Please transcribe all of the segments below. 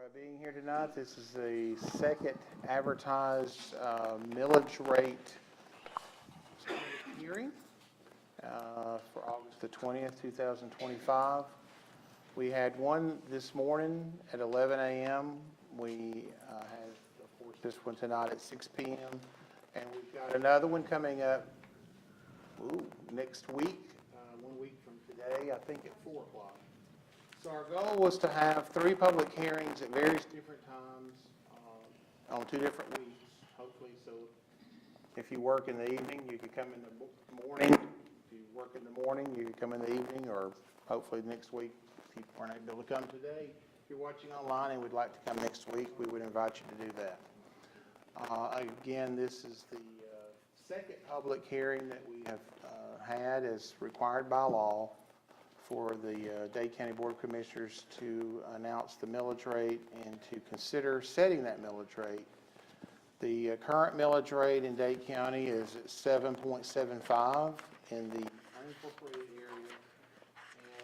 being here tonight. This is the second advertised millage rate hearing for August the 20th, 2025. We had one this morning at 11 a.m. We had, of course, this one tonight at 6 p.m. And we've got another one coming up next week, 1 week from today, I think at 4 o'clock. So our goal was to have 3 public hearings at various different times on 2 different weeks, hopefully. So if you work in the evening, you could come in the morning. If you work in the morning, you could come in the evening, or hopefully next week, if you weren't able to come today. If you're watching online and would like to come next week, we would invite you to do that. Again, this is the second public hearing that we have had as required by law for the Dade County Board of Commissioners to announce the millage rate and to consider setting that millage rate. The current millage rate in Dade County is at 7.75 in the unincorporated area,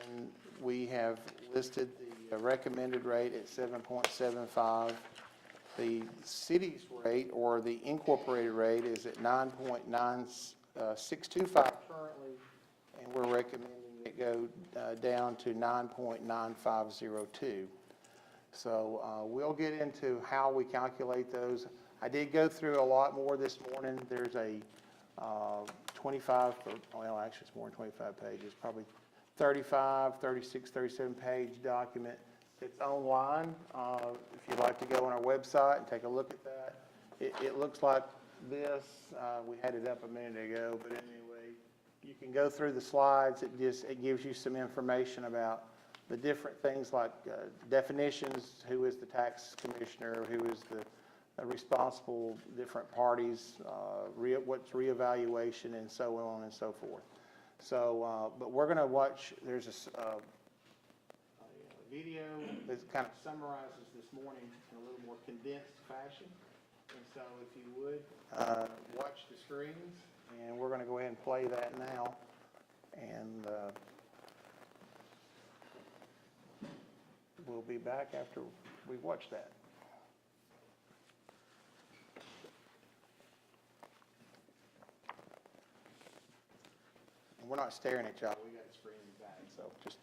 and we have listed the recommended rate at 7.75. The city's rate, or the incorporated rate, is at 9.9625 currently, and we're recommending it go down to 9.9502. So we'll get into how we calculate those. I did go through a lot more this morning. There's a 25, well, actually it's more than 25 pages, probably 35, 36, 37 page document. It's online. If you'd like to go on our website and take a look at that. It looks like this. We had it up a minute ago, but anyway, you can go through the slides. It gives you some information about the different things like definitions, who is the tax commissioner, who is the responsible different parties, what's reevaluation, and so on and so forth. So, but we're going to watch, there's a video that kind of summarizes this morning in a little more condensed fashion. And so if you would, watch the screens, and we're going to go ahead and play that now. And we'll be back after we watch that. And we're not staring at y'all. We got a screen in the back, so just.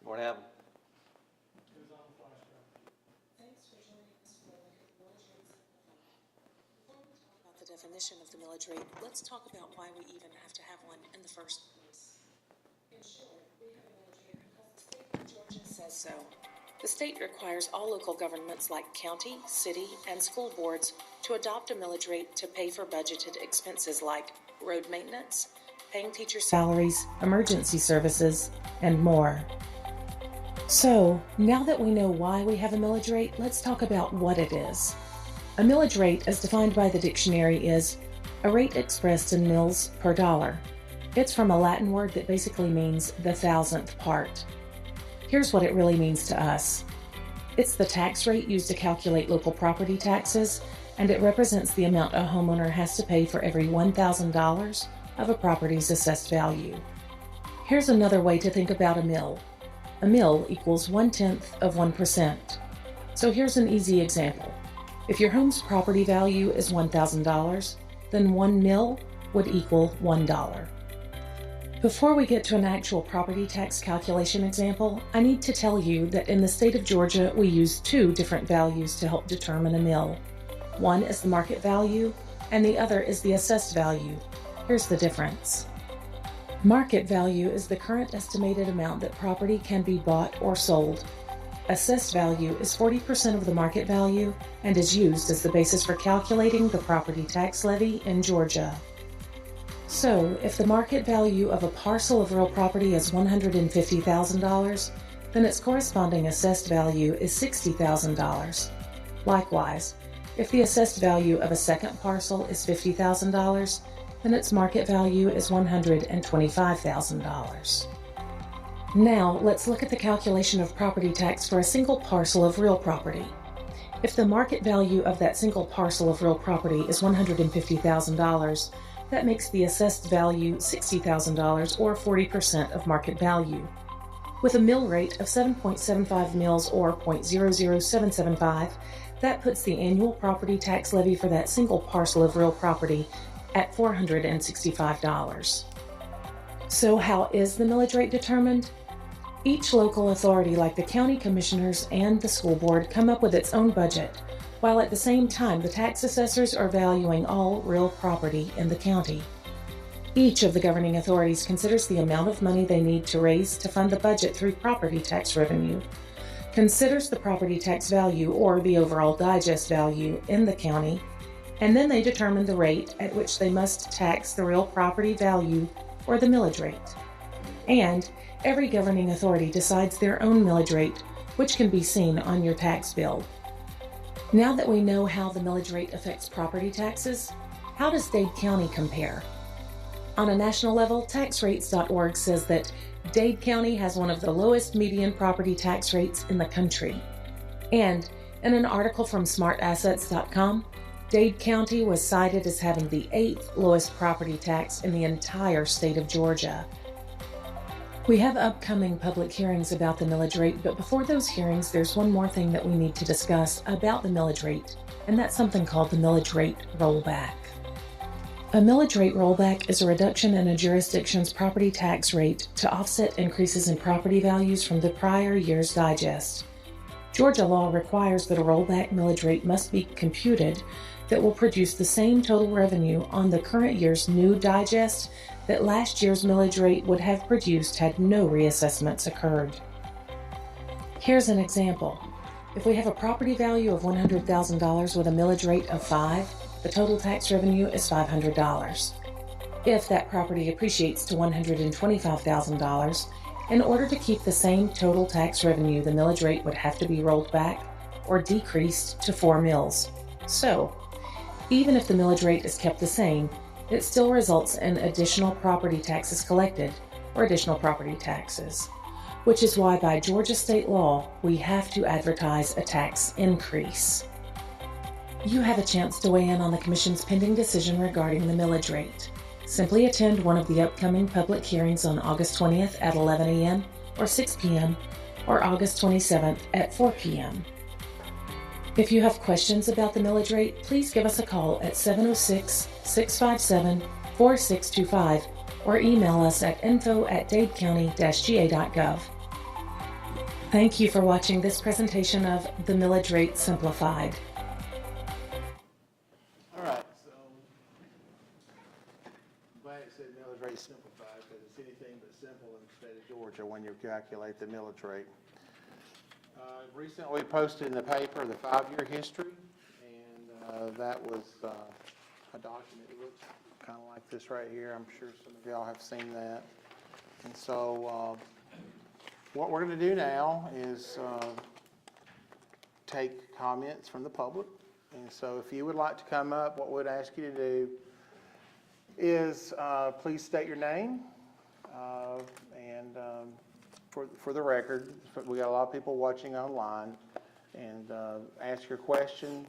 What happened? About the definition of the millage rate, let's talk about why we even have to have one in the first place. In short, we have a millage rate because the state of Georgia says so. The state requires all local governments like county, city, and school boards to adopt a millage rate to pay for budgeted expenses like road maintenance, paying teacher salaries, emergency services, and more. So, now that we know why we have a millage rate, let's talk about what it is. A millage rate, as defined by the dictionary, is a rate expressed in mills per dollar. It's from a Latin word that basically means the thousandth part. Here's what it really means to us. It's the tax rate used to calculate local property taxes, and it represents the amount a homeowner has to pay for every $1,000 of a property's assessed value. Here's another way to think about a mill. A mill equals 1/10 of 1%. So here's an easy example. If your home's property value is $1,000, then 1 mill would equal $1. Before we get to an actual property tax calculation example, I need to tell you that in the state of Georgia, we use 2 different values to help determine a mill. One is the market value, and the other is the assessed value. Here's the difference. Market value is the current estimated amount that property can be bought or sold. Assessed value is 40% of the market value and is used as the basis for calculating the property tax levy in Georgia. So, if the market value of a parcel of real property is $150,000, then its corresponding assessed value is $60,000. Likewise, if the assessed value of a second parcel is $50,000, then its market value is $125,000. Now, let's look at the calculation of property tax for a single parcel of real property. If the market value of that single parcel of real property is $150,000, that makes the assessed value $60,000 or 40% of market value. With a mill rate of 7.75 mills or 0.00775, that puts the annual property tax levy for that single parcel of real property at $465. So how is the millage rate determined? Each local authority, like the county commissioners and the school board, come up with its own budget, while at the same time the tax assessors are valuing all real property in the county. Each of the governing authorities considers the amount of money they need to raise to fund the budget through property tax revenue, considers the property tax value or the overall digest value in the county, and then they determine the rate at which they must tax the real property value or the millage rate. And every governing authority decides their own millage rate, which can be seen on your tax bill. Now that we know how the millage rate affects property taxes, how does Dade County compare? On a national level, taxrates.org says that Dade County has one of the lowest median property tax rates in the country. And in an article from smartassets.com, Dade County was cited as having the 8th lowest property tax in the entire state of Georgia. We have upcoming public hearings about the millage rate, but before those hearings, there's one more thing that we need to discuss about the millage rate, and that's something called the millage rate rollback. A millage rate rollback is a reduction in a jurisdiction's property tax rate to offset increases in property values from the prior year's digest. Georgia law requires that a rollback millage rate must be computed that will produce the same total revenue on the current year's new digest that last year's millage rate would have produced had no reassessments occurred. Here's an example. If we have a property value of $100,000 with a millage rate of 5, the total tax revenue is $500. If that property appreciates to $125,000, in order to keep the same total tax revenue, the millage rate would have to be rolled back or decreased to 4 mills. So, even if the millage rate is kept the same, it still results in additional property taxes collected, or additional property taxes, which is why by Georgia state law, we have to advertise a tax increase. You have a chance to weigh in on the Commission's pending decision regarding the millage rate. Simply attend one of the upcoming public hearings on August 20th at 11 a.m. or 6 p.m. or August 27th at 4 p.m. If you have questions about the millage rate, please give us a call at 706-657-4625 or email us at info@dadecounty-ga.gov. Thank you for watching this presentation of the Millage Rate Simplified. All right, so I'm glad it said millage rate simplified because it's anything but simple in the state of Georgia when you calculate the millage rate. Recently posted in the paper the 5-year history, and that was a document that looks kind of like this right here. I'm sure some of y'all have seen that. And so what we're going to do now is take comments from the public. And so if you would like to come up, what we'd ask you to do is please state your name and for the record, we got a lot of people watching online, and ask your question,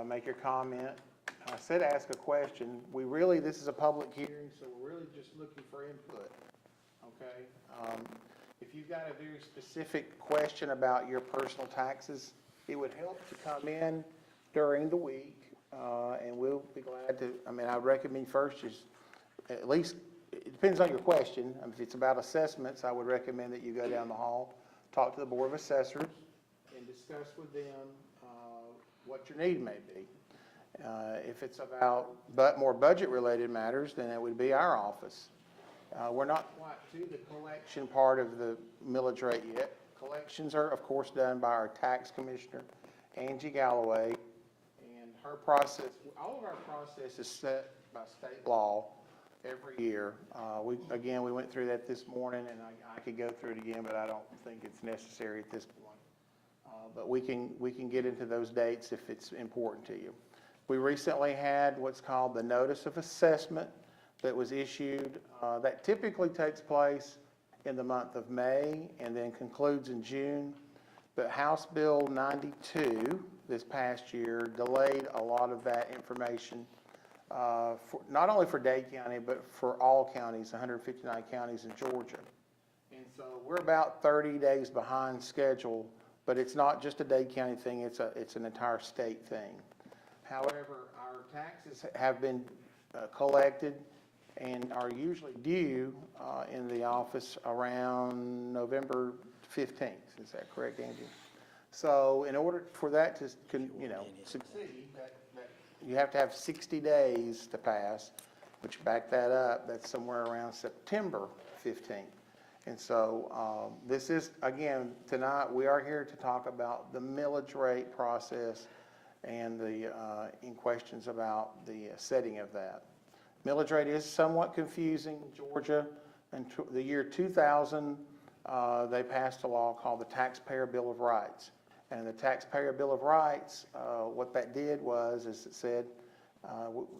make your comment. I said ask a question. This is a public hearing, so we're really just looking for input, okay? If you've got a very specific question about your personal taxes, it would help to come in during the week, and we'll be glad to, I would recommend first is at least, it depends on your question. If it's about assessments, I would recommend that you go down the hall, talk to the Board of Assessors, and discuss with them what your need may be. If it's about more budget-related matters, then it would be our office. We're not quite to the collection part of the millage rate yet. Collections are, of course, done by our tax commissioner, Angie Galloway, and her process, all of our process is set by state law every year. We went through that this morning, and I could go through it again, but I don't think it's necessary at this point. But we can get into those dates if it's important to you. We recently had what's called the Notice of Assessment that was issued. That typically takes place in the month of May and then concludes in June. But House Bill 92 this past year delayed a lot of that information, not only for Dade County, but for all counties, 159 counties in Georgia. And so we're about 30 days behind schedule, but it's not just a Dade County thing, it's an entire state thing. However, our taxes have been collected and are usually due in the office around November 15th. Is that correct, Angie? So in order for that to, succeed, you have to have 60 days to pass, which back that up, that's somewhere around September 15th. And so this is, again, tonight we are here to talk about the millage rate process and in questions about the setting of that. Millage rate is somewhat confusing. Georgia, in the year 2000, they passed a law called the Taxpayer Bill of Rights. And the Taxpayer Bill of Rights, what that did was, is it said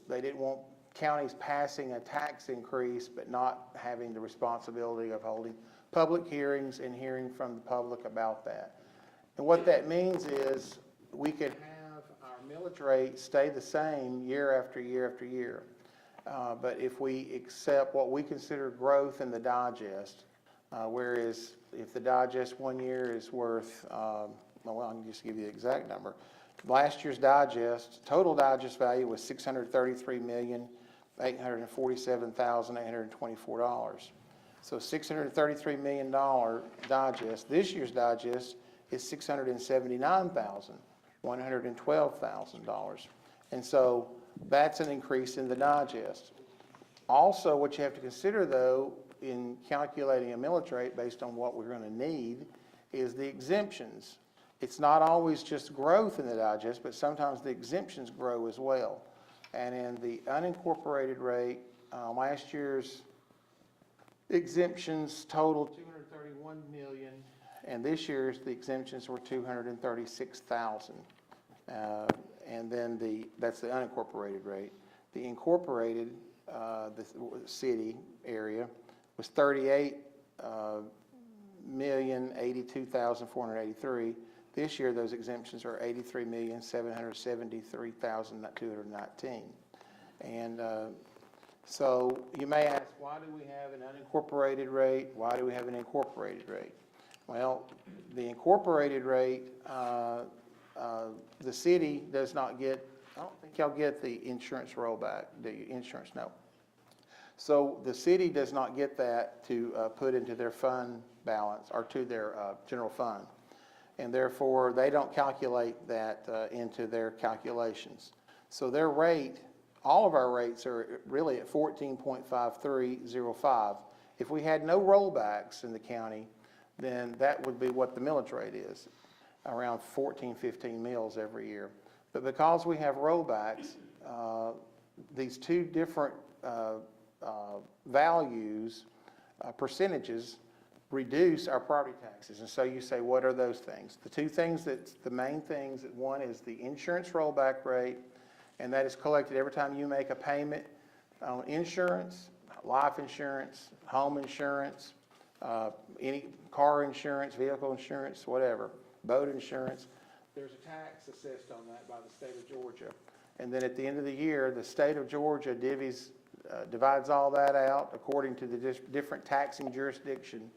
they didn't want counties passing a tax increase but not having the responsibility of holding public hearings and hearing from the public about that. And what that means is we could have our millage rate stay the same year after year after year. But if we accept what we consider growth in the digest, whereas if the digest 1 year is worth, well, I can just give you the exact number. Last year's digest, total digest value was $633,847,824. So $633 million digest. This year's digest is $679,112,000. And so that's an increase in the digest. Also, what you have to consider, though, in calculating a millage rate based on what we're going to need is the exemptions. It's not always just growth in the digest, but sometimes the exemptions grow as well. And in the unincorporated rate, last year's exemptions totaled $231 million, and this year's the exemptions were $236,000. And then that's the unincorporated rate. The incorporated, the city area, was $38,082,483. This year, those exemptions are $83,773,219. And so you may ask, why do we have an unincorporated rate? Why do we have an incorporated rate? Well, the incorporated rate, the city does not get, I don't think y'all get the insurance rollback, do you? Insurance, no. So the city does not get that to put into their fund balance or to their general fund. And therefore, they don't calculate that into their calculations. So their rate, all of our rates are really at 14.5305. If we had no rollbacks in the county, then that would be what the millage rate is, around 14, 15 mills every year. But because we have rollbacks, these two different values, percentages, reduce our property taxes. And so you say, what are those things? The two things the main things, one is the insurance rollback rate, and that is collected every time you make a payment on insurance, life insurance, home insurance, any car insurance, vehicle insurance, whatever, boat insurance. There's a tax assessed on that by the state of Georgia. And then at the end of the year, the state of Georgia divides all that out according to the different taxing jurisdiction.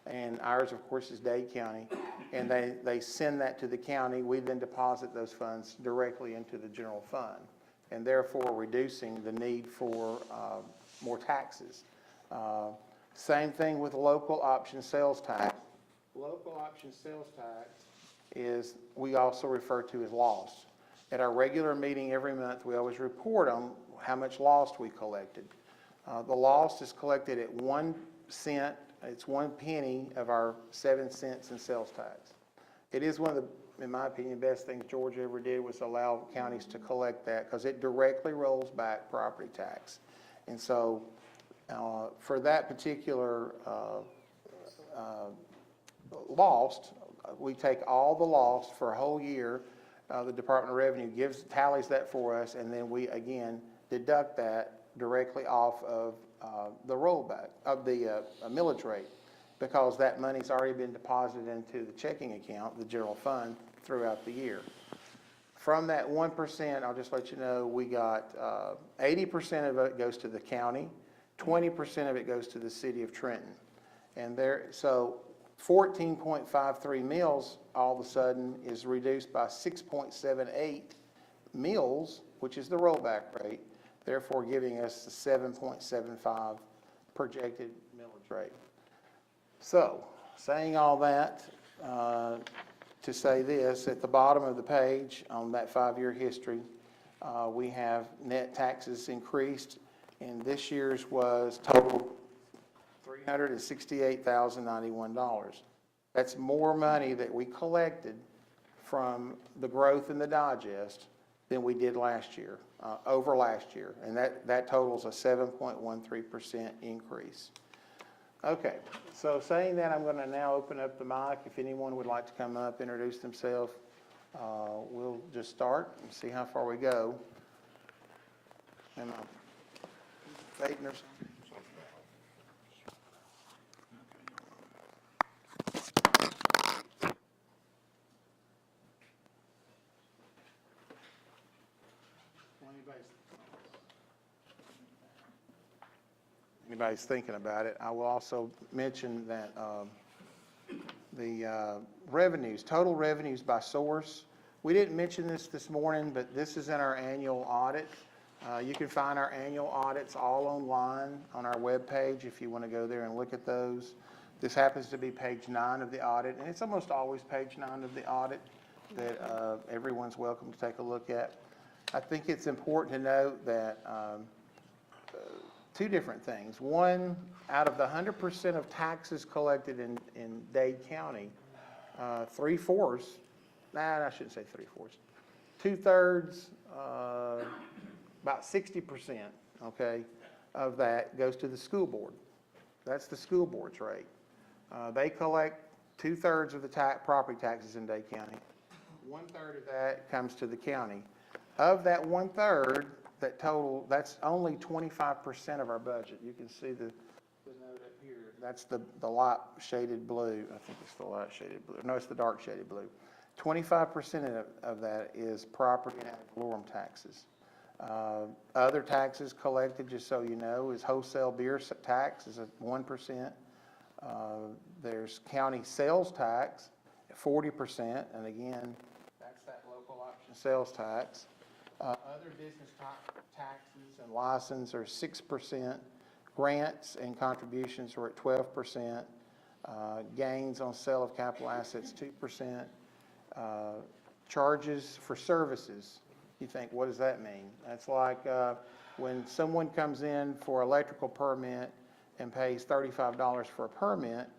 And ours, of course, is Dade County. And they send that to the county. We then deposit those funds directly into the general fund, and therefore reducing the need for more taxes. Same thing with local option sales tax. Local option sales tax is, we also refer to as lost. At our regular meeting every month, we always report on how much lost we collected. The lost is collected at 1 cent. It's 1 penny of our 7 cents in sales tax. It is one of the, in my opinion, best things Georgia ever did was allow counties to collect that, because it directly rolls back property tax. And so for that particular lost, we take all the lost for a whole year. The Department of Revenue tallies that for us, and then we again deduct that directly off of the rollback of the millage rate. because that money's already been deposited into the checking account, the general fund, throughout the year. From that 1%, I'll just let you know, we got 80% of it goes to the county, 20% of it goes to the city of Trenton. And so 14.53 mills all of a sudden is reduced by 6.78 mills, which is the rollback rate, therefore giving us the 7.75 projected millage rate. So, saying all that, to say this, at the bottom of the page on that 5-year history, we have net taxes increased, and this year's was total $368,091. That's more money that we collected from the growth in the digest than we did last year, over last year, and that totals a 7.13% increase. Okay, so saying that, I'm going to now open up the mic. If anyone would like to come up, introduce themselves, we'll just start and see how far we go. Am I fading or something? Anybody's thinking about it. I will also mention that the revenues, total revenues by source, we didn't mention this morning, but this is in our annual audit. You can find our annual audits all online on our webpage if you want to go there and look at those. This happens to be page 9 of the audit, and it's almost always page 9 of the audit that everyone's welcome to take a look at. I think it's important to note that two different things. One, out of the 100% of taxes collected in Dade County, 3/4, I shouldn't say 3/4, 2/3, about 60%, okay, of that goes to the school board. That's the school board's rate. They collect 2/3 of the property taxes in Dade County. 1/3 of that comes to the county. Of that 1/3, that total, that's only 25% of our budget. You can see the note up here. That's the light shaded blue. I think it's the light shaded blue. No, it's the dark shaded blue. 25% of that is property and ad valorem taxes. Other taxes collected, just so you know, is wholesale beer tax is at 1%. There's county sales tax at 40%, and again, that's that local option sales tax. Other business taxes and license are 6%. Grants and contributions are at 12%. Gains on sale of capital assets, 2%. Charges for services. You think, what does that mean? That's like when someone comes in for electrical permit and pays $35 for a permit,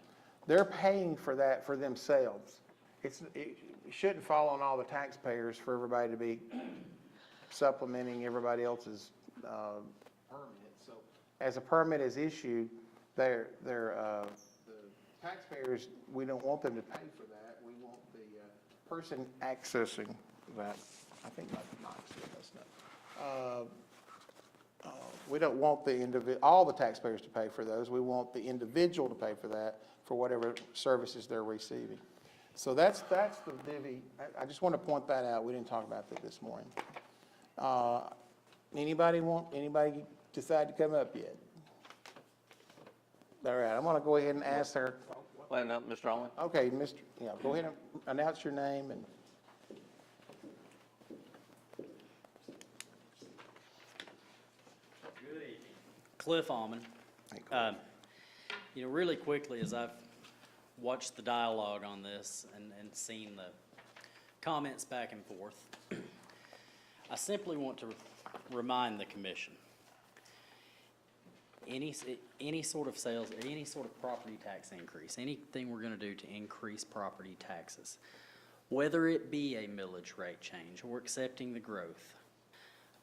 they're paying for that for themselves. It shouldn't fall on all the taxpayers for everybody to be supplementing everybody else's permit. So as a permit is issued, the taxpayers, we don't want them to pay for that. We want the person accessing that. I think my mic's messed up. We don't want all the taxpayers to pay for those. We want the individual to pay for that for whatever services they're receiving. So that's the divvy. I just want to point that out. We didn't talk about that this morning. Anybody decide to come up yet? All right, I'm going to go ahead and ask her. Wait, no, Mr. Allen. Okay, go ahead and announce your name and. Good evening. Cliff Almond. Really quickly, as I've watched the dialogue on this and seen the comments back and forth, I simply want to remind the commission, any sort of sales, any sort of property tax increase, anything we're going to do to increase property taxes, whether it be a millage rate change or accepting the growth,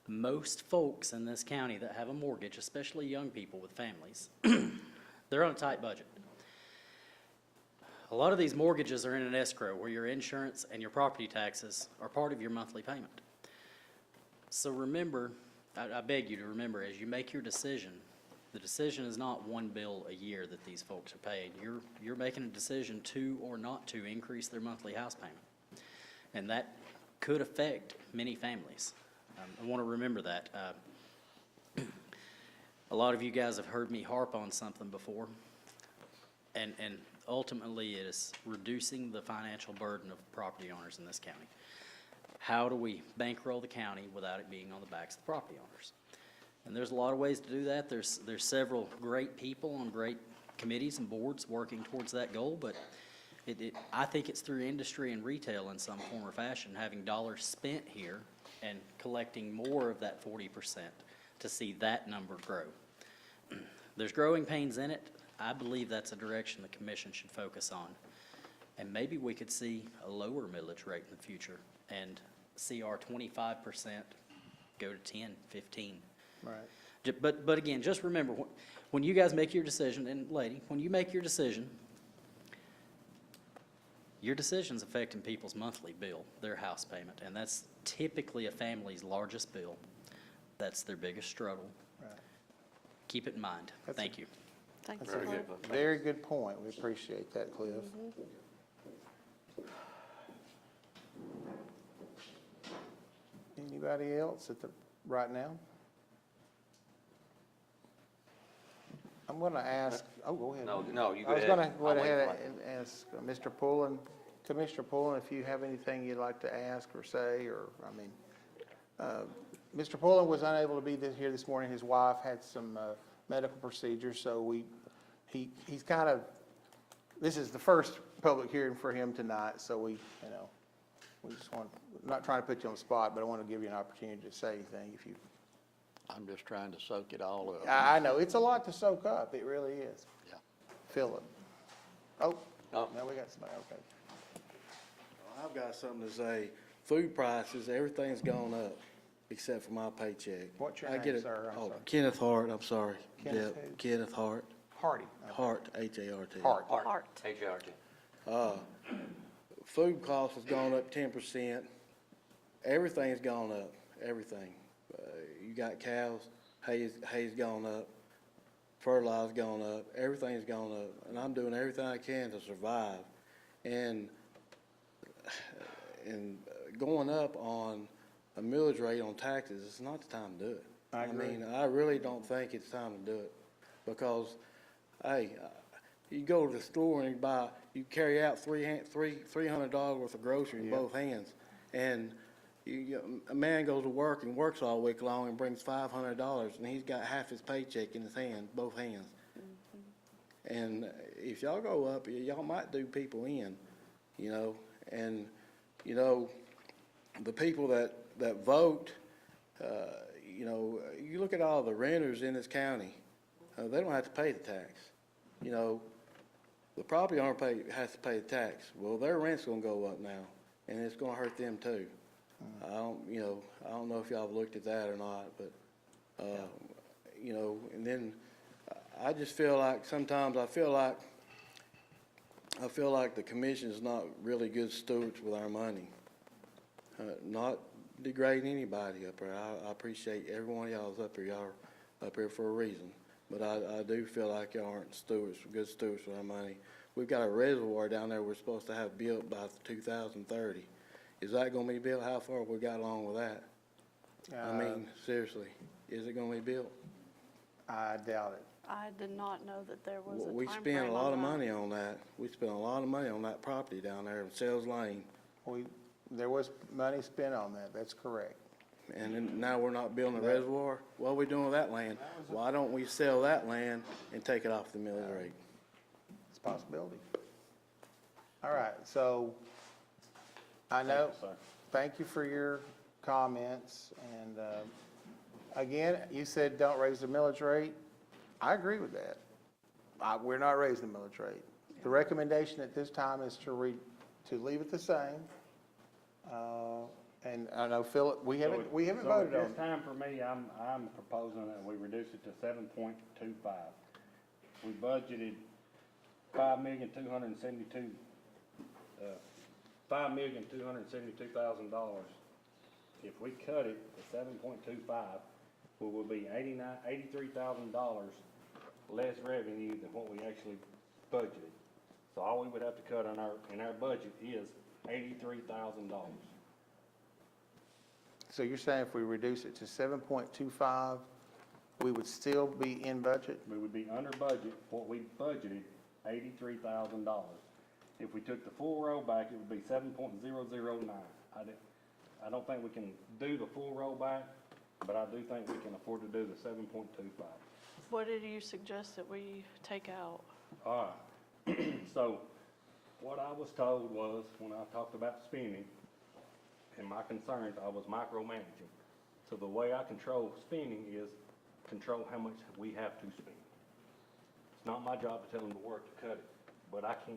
most folks in this county that have a mortgage, especially young people with families, they're on a tight budget. A lot of these mortgages are in an escrow where your insurance and your property taxes are part of your monthly payment. So remember, I beg you to remember, as you make your decision The decision is not one bill a year that these folks are paid. You're making a decision to or not to increase their monthly house payment. And that could affect many families. I want to remember that. A lot of you guys have heard me harp on something before, and ultimately it is reducing the financial burden of property owners in this county. How do we bankroll the county without it being on the backs of the property owners? And there's a lot of ways to do that. There's several great people on great committees and boards working towards that goal, but I think it's through industry and retail in some form or fashion, having dollars spent here and collecting more of that 40% to see that number grow. There's growing pains in it. I believe that's a direction the commission should focus on. And maybe we could see a lower millage rate in the future and see our 25% go to 10, 15. Right. But again, just remember, when you guys make your decision, and lady, when you make your decision's affecting people's monthly bill, their house payment, and that's typically a family's largest bill. That's their biggest struggle. Right. Keep it in mind. That's Thank you. Thanks, Very Cliff. good. Very good point. We appreciate that, Cliff. Anybody else right now? I'm going to ask, go ahead. No, you go I was ahead. going to go I'll wait ahead for it. and ask Mr. Pullen, Commissioner Pullen, if you have anything you'd like to ask or say, or, Mr. Pullen was unable to be here this morning. His wife had some medical procedures, so he's kind of, this is the first public hearing for him tonight, so we just want, I'm not trying to put you on the spot, but I want to give you an opportunity to say anything if you. I'm just trying to soak it all up. I know, it's a lot to soak up, it really is. Yeah. Philip. Oh, Oh. now we got somebody, okay. I've got something to say. Food prices, everything's gone up except for my paycheck. What's your I get name, it- sir? I'm oh, sorry. Kenneth Hart, I'm sorry. Kenneth Yeah, who? Kenneth Hart. Hardy. Hart, H-A-R-T. Hart. Art. H-A-R-T. Food costs has gone up 10%. Everything's gone up, everything. You got cows, hay's gone up, fertilizer's gone up, everything's gone up. And I'm doing everything I can to survive. And going up on a millage rate on taxes, it's not the time to do it. I agree. mean, I really don't think it's time to do it because, hey, you go to the store and you carry out $300 worth of groceries in Yeah. both hands. And a man goes to work and works all week long and brings $500 and he's got half his paycheck in his hand, both hands. And if y'all go up, y'all might do people in, and, the people that vote, you look at all the renters in this county, they don't have to pay the tax. The property owner has to pay the tax. Well, their rent's gonna go up now, and it's gonna hurt them too. I don't know if y'all have looked at that or not, but, and then I just feel like sometimes I feel like the commission is not really good stewards with our money. Not degrading anybody up there. I appreciate every one of y'all's up here. Y'all are up here for a reason. But I do feel like y'all aren't good stewards with our money. We've got a reservoir down there we're supposed to have built by 2030. Is that gonna be built? How far have we got along with that? I mean, seriously, is it gonna be built? I doubt it. I did not know that there was a We timeframe spent a lot of on that. money on that. We spent a lot of money on that property down there in Sales Lane. There was money spent on that, that's correct. And then now we're not building a reservoir? What are we doing with that land? Why don't we sell that land and take it off the millage rate? It's a possibility. All right, so I know, thank you for your comments. And again, you said don't raise the millage rate. I agree with that. We're not raising the millage rate. The recommendation at this time is to leave it the same. And I know Philip, we haven't voted So on at this it. time for me, I'm proposing that we reduce it to 7.25. We budgeted $5,272,000. If we cut it to 7.25, we will be $83,000 less revenue than what we actually budgeted. So all we would have to cut in our budget is $83,000. So you're saying if we reduce it to 7.25, we would still be in budget? We would be under budget, what we budgeted, $83,000. If we took the full rollback, it would be 7.009. I don't think we can do the full rollback, but I do think we can afford to do the 7.25. What did you suggest that we take out? All right, so what I was told was, when I talked about spending and my concerns, I was micromanaging. So the way I control spending is control how much we have to spend. It's not my job to tell them to work to cut it, but I can.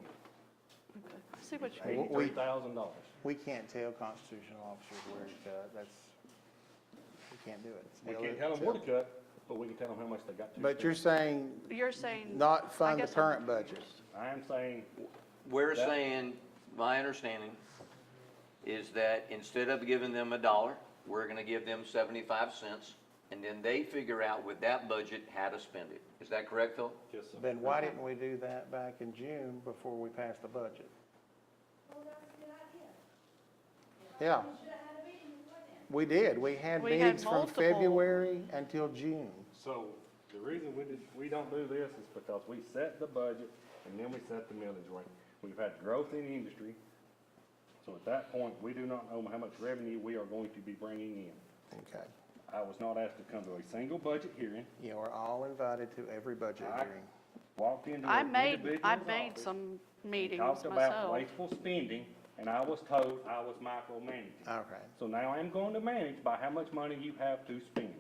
Okay. I see what you mean. $83,000. We can't tell constitutional officers where to cut. We can't do it. We can't tell them where to cut, but we can tell them how much they got to spend. But you're saying You're saying. not fund the guess I'm current budget? I am saying, We're That- saying, my understanding is that instead of giving them $1, we're gonna give them 75 cents, and then they figure out with that budget how to spend it. Is that correct, Phil? just so. Then why didn't we do that back in June before we passed the budget? Yeah. We did. We had We had meetings from multiple- February until June. So the reason we don't do this is because we set the budget and then we set the millage rate. We've had growth in the industry. So at that point, we do not know how much revenue we are going to be bringing in. Okay. I was not asked to come to a single budget hearing. You are all invited to every budget I- hearing. Walked into I an made individual's office some and meetings talked about myself. wasteful spending, and I was told I was micromanaging. Okay. So now I'm going to manage by how much money you have to spend.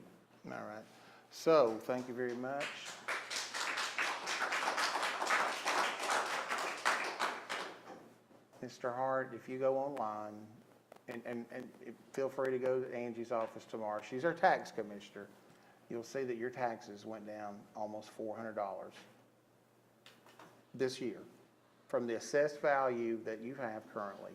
All right. So, thank you very much. Mr. Hart, if you go online, and feel free to go to Angie's office tomorrow. She's our tax commissioner. You'll see that your taxes went down almost $400 this year from the assessed value that you have currently.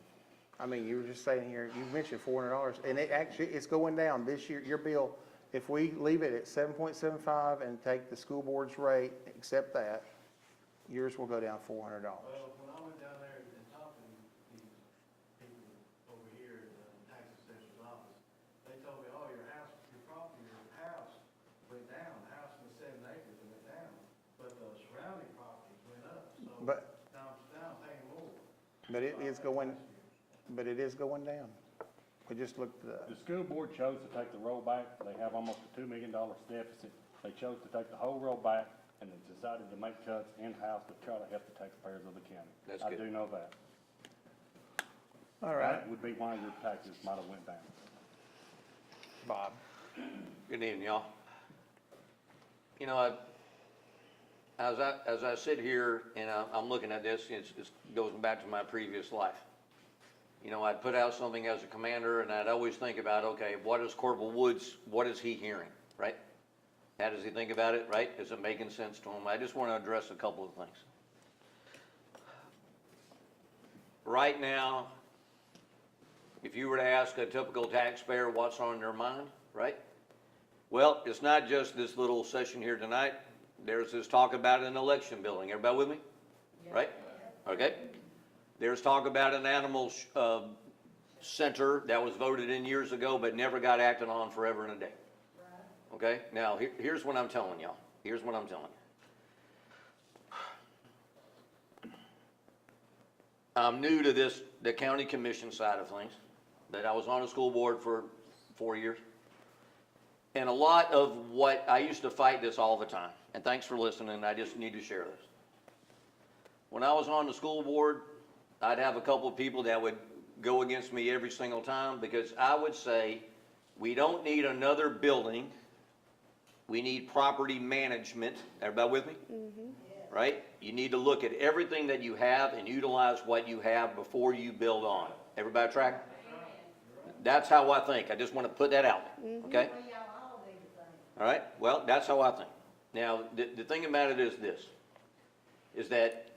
I mean, you were just saying here, you mentioned $400, and it's going down this year. Your bill, if we leave it at 7.75 and take the school board's rate, accept that, yours will go down $400. Well, when I went down there and talked to these people over here at the tax assessor's office, they told me, oh, your house went down, the house in the 7 acres went down, but the surrounding properties went up, so But, now I'm paying more. but it is going down. We just looked at The school board chose to take the rollback. They have almost a $2 million deficit. They chose to take the whole rollback, and they decided to make cuts in-house to try to help the taxpayers of the county. That's I good. do know that. All right, That would be why your taxes might have went down. Bob. Good evening, y'all. You know, as I sit here and I'm looking at this, it goes back to my previous life. You know, I'd put out something as a commander, and I'd always think about, okay, what is Corporal Woods, what is he hearing, right? How does he think about it, right? Is it making sense to him? I just want to address a couple of things. Right now, if you were to ask a typical taxpayer what's on their mind, right? Well, it's not just this little session here tonight. There's this talk about an election building. Everybody with me? Right? Okay. There's talk about an animal center that was voted in years ago but never got acted on forever and a day. Okay? Now, here's what I'm telling y'all. Here's what I'm telling you. I'm new to the county commission side of things, but I was on the school board for 4 years. And a lot of what, I used to fight this all the time, and thanks for listening, I just need to share this. When I was on the school board, I'd have a couple of people that would go against me every single time because I would say, we don't need another building, we need property management. Everybody with me? Mm-hmm. Right? You need to look at everything that you have and utilize what you have before you build on. Everybody track? That's how I think. I just want to put that out there, okay? All right, well, that's how I think. Now, the thing about it is this, is that,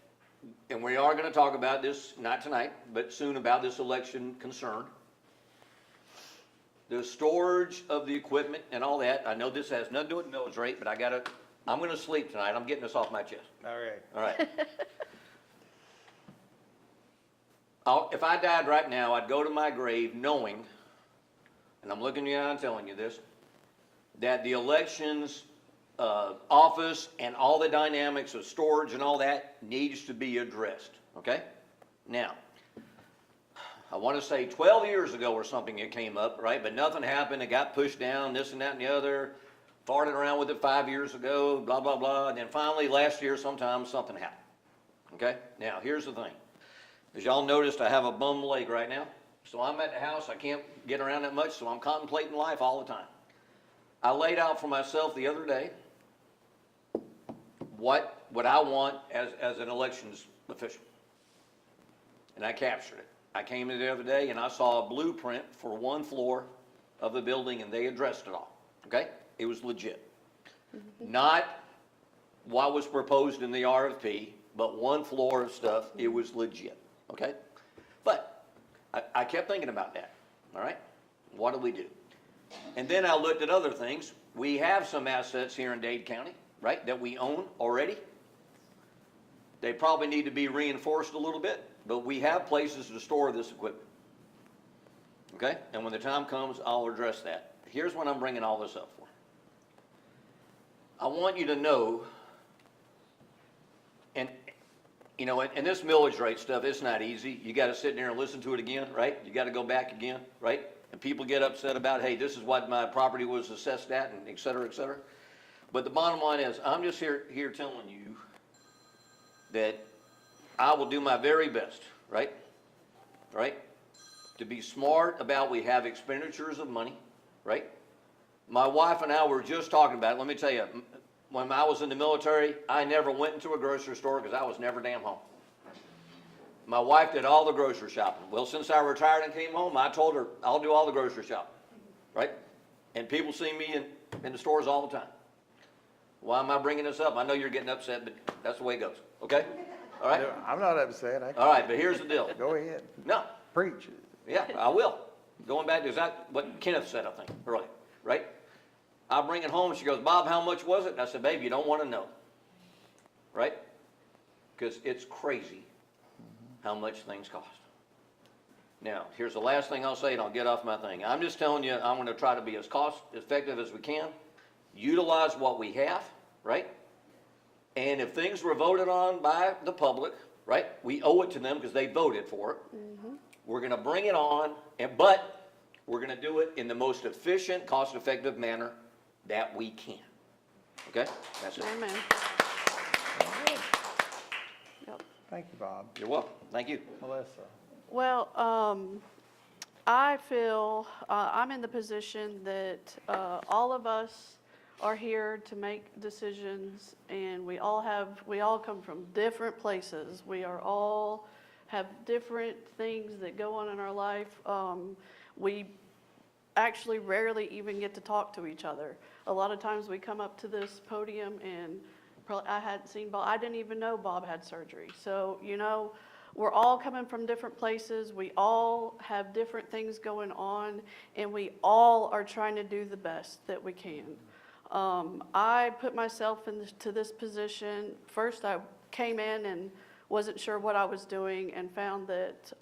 and we are going to talk about this, not tonight, but soon about this election concern. The storage of the equipment and all that, I know this has nothing to do with millage rate, but I got to I'm gonna sleep tonight. I'm getting this off my chest. All right. All right. If I died right now, I'd go to my grave knowing, and I'm looking you and telling you this, that the elections, office and all the dynamics of storage and all that needs to be addressed, okay? Now, I want to say 12 years ago or something it came up, right? But nothing happened. It got pushed down, this and that and the other. Farted around with it 5 years ago, blah, blah, blah. And then finally last year sometime something happened, okay? Now, here's the thing. As y'all noticed, I have a bum leg right now. So I'm at the house. I can't get around that much, so I'm contemplating life all the time. I laid out for myself the other day what I want as an elections official. And I captured it. I came in the other day and I saw a blueprint for one floor of the building and they addressed it all, okay? It was legit. Not what was proposed in the RFP, but one floor of stuff, it was legit, okay? But I kept thinking about that, all right? What do we do? And then I looked at other things. We have some assets here in Dade County, right, that we own already. They probably need to be reinforced a little bit, but we have places to store this equipment. Okay? And when the time comes, I'll address that. Here's what I'm bringing all this up for. I want you to know, and you know, and this millage rate stuff, it's not easy. You got to sit there and listen to it again, right? You got to go back again, right? And people get upset about, hey, this is what my property was assessed at, and et cetera, et cetera. But the bottom line is, I'm just here telling you that I will do my very best, right? Right? To be smart about we have expenditures of money, right? My wife and I were just talking about it. Let me tell you, when I was in the military, I never went into a grocery store because I was never damn home. My wife did all the grocery shopping. Well, since I retired and came home, I told her, I'll do all the grocery shopping, right? And people see me in the stores all the time. Why am I bringing this up? I know you're getting upset, but that's the way it goes, okay? All right? I'm not upset. All right, but here's the deal. Go ahead. No, Preach. yeah, I will. Going back to that, what Kenneth said, I think, earlier, right? I bring it home, she goes, Bob, how much was it? And I said, babe, you don't want to know, right? Because it's crazy how much things cost. Now, here's the last thing I'll say, and I'll get off my thing. I'm just telling you, I'm going to try to be as cost effective as we can, utilize what we have, right? And if things were voted on by the public, right, we owe it to them because they voted for it. We're going to bring it on, but we're going to do it in the most efficient, cost-effective manner that we can. Okay? That's it. Amen. Yep. Thank you, Bob. You're welcome. Thank you. Melissa. Well, I feel I'm in the position that all of us are here to make decisions, and we all come from different places. We are all have different things that go on in our life. We actually rarely even get to talk to each other. A lot of times we come up to this podium and I hadn't seen Bob. I didn't even know Bob had surgery. So, you know, we're all coming from different places. We all have different things going on, and we all are trying to do the best that we can. I put myself into this position. First, I came in and wasn't sure what I was doing and found that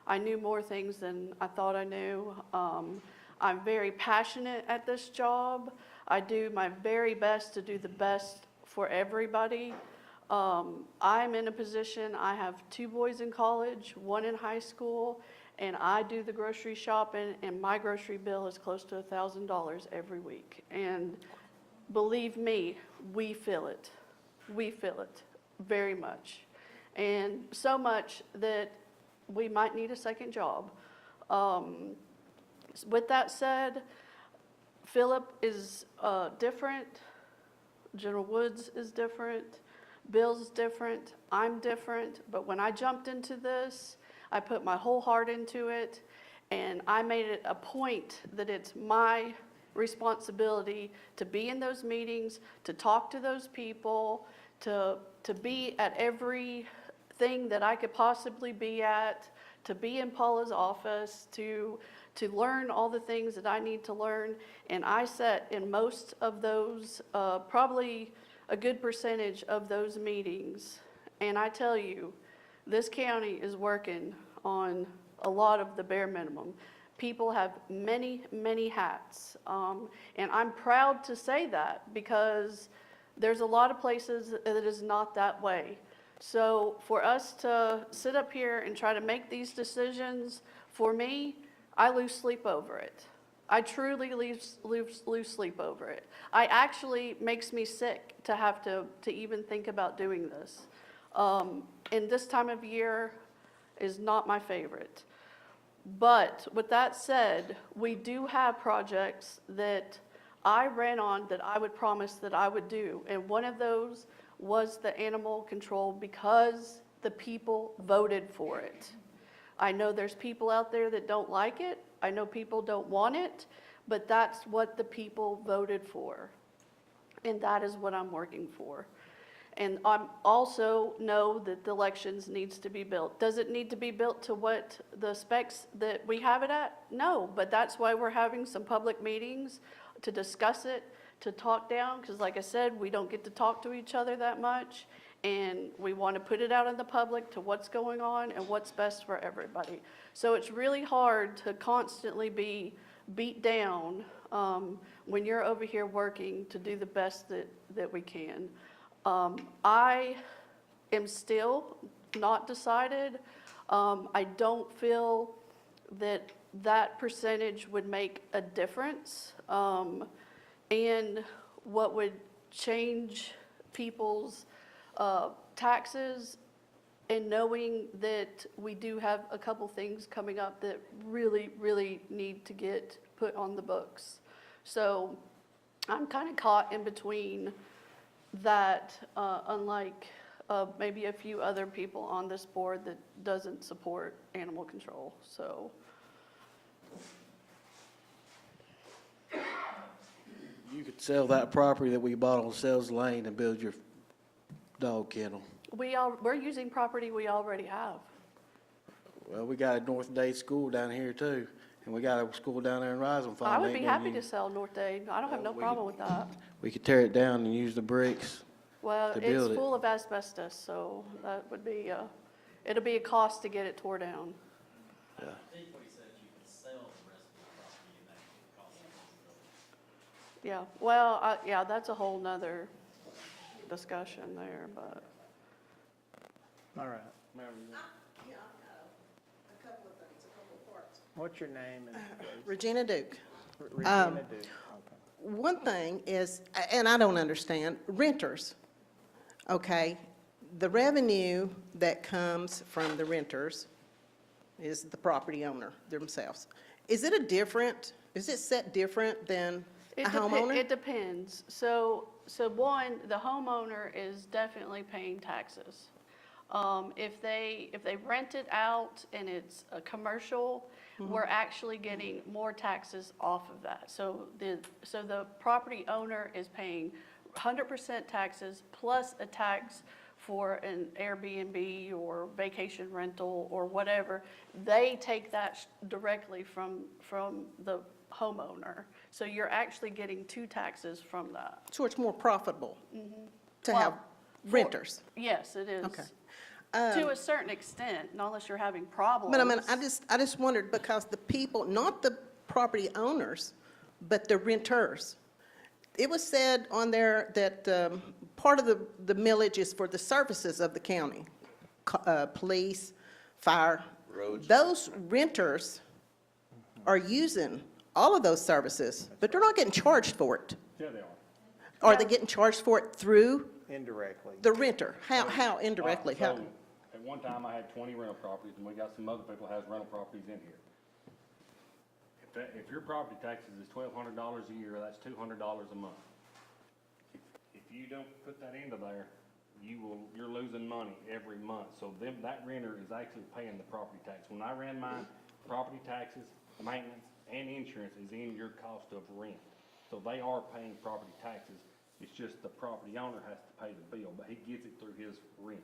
I knew more things than I thought I knew. I'm very passionate at this job. I do my very best to do the best for everybody. I'm in a position, I have 2 boys in college, 1 in high school, and I do the grocery shopping, and my grocery bill is close to $1,000 every week. And believe me, we feel it. We feel it very much. And so much that we might need a second job. With that said, Philip is different. General Woods is different. Bill's different. I'm different. But when I jumped into this, I put my whole heart into it, and I made it a point that it's my responsibility to be in those meetings, to talk to those people, to be at everything that I could possibly be at, to be in Paula's office, to to learn all the things that I need to learn. And I sat in most of those, probably a good percentage of those meetings. And I tell you, this county is working on a lot of the bare minimum. People have many, many hats. And I'm proud to say that because there's a lot of places that it is not that way. So for us to sit up here and try to make these decisions, for me, I lose sleep over it. I truly lose sleep over it. I actually makes me sick to have to even think about doing this. And this time of year is not my favorite. But with that said, we do have projects that I ran on that I would promise that I would do. And one of those was the animal control because the people voted for it. I know there's people out there that don't like it. I know people don't want it, but that's what the people voted for. And that is what I'm working for. And I also know that the elections needs to be built. Does it need to be built to what the specs that we have it at? No, but that's why we're having some public meetings to discuss it, to talk down, because like I said, we don't get to talk to each other that much. And we want to put it out in the public to what's going on and what's best for everybody. So it's really hard to constantly be beat down when you're over here working to do the best that we can. I am still not decided. I don't feel that that percentage would make a difference. And what would change people's taxes, and knowing that we do have a couple things coming up that really, really need to get put on the books. So I'm kind of caught in between that, unlike maybe a few other people on this board that doesn't support animal control, so. You could sell that property that we bought on Sales Lane and build your dog kennel. We're using property we already have. Well, we got a North Dade school down here too, and we got a school down there in Rising Farm. I would be happy to sell North Dade. I don't have no problem with that. We could tear it down and use the bricks. Well, To it's build it. full of asbestos, so that would be, it'll be a cost to get it tore down. I think what he said, you can sell the rest of the property and that could cost you. Yeah, well, yeah, that's a whole nother discussion there, but. All right. Yeah, I know. A couple of things, a couple of parts. What's your name and place? Regina Duke. Regina Duke. Okay. One thing is, and I don't understand, renters, okay? The revenue that comes from the renters is the property owner themselves. Is it set different than a homeowner? It depends. So one, the homeowner is definitely paying taxes. If they rent it out and it's a commercial, we're actually getting more taxes off of that. So the property owner is paying 100% taxes plus a tax for an Airbnb or vacation rental or whatever. They take that directly from the homeowner. So you're actually getting two taxes from that. So it's more profitable to Well, have renters? Yes, it is. Okay. To a certain extent, not unless you're having problems. But I mean, I just wondered because the people, not the property owners, but the renters. It was said on there that part of the millage is for the services of the county, police, fire. Roads. Those renters are using all of those services, but they're not getting charged for it. Yeah, they are. Are they getting charged for it through Indirectly. the renter? How indirectly? How? So, at one time, I had 20 rental properties, and we got some other people has rental properties in here. If your property taxes is $1,200 a year, that's $200 a month. If you don't put that into there, you're losing money every month. So that renter is actually paying the property tax. When I ran mine, property taxes, maintenance, and insurance is in your cost of rent. So they are paying property taxes. It's just the property owner has to pay the bill, but he gets it through his rent.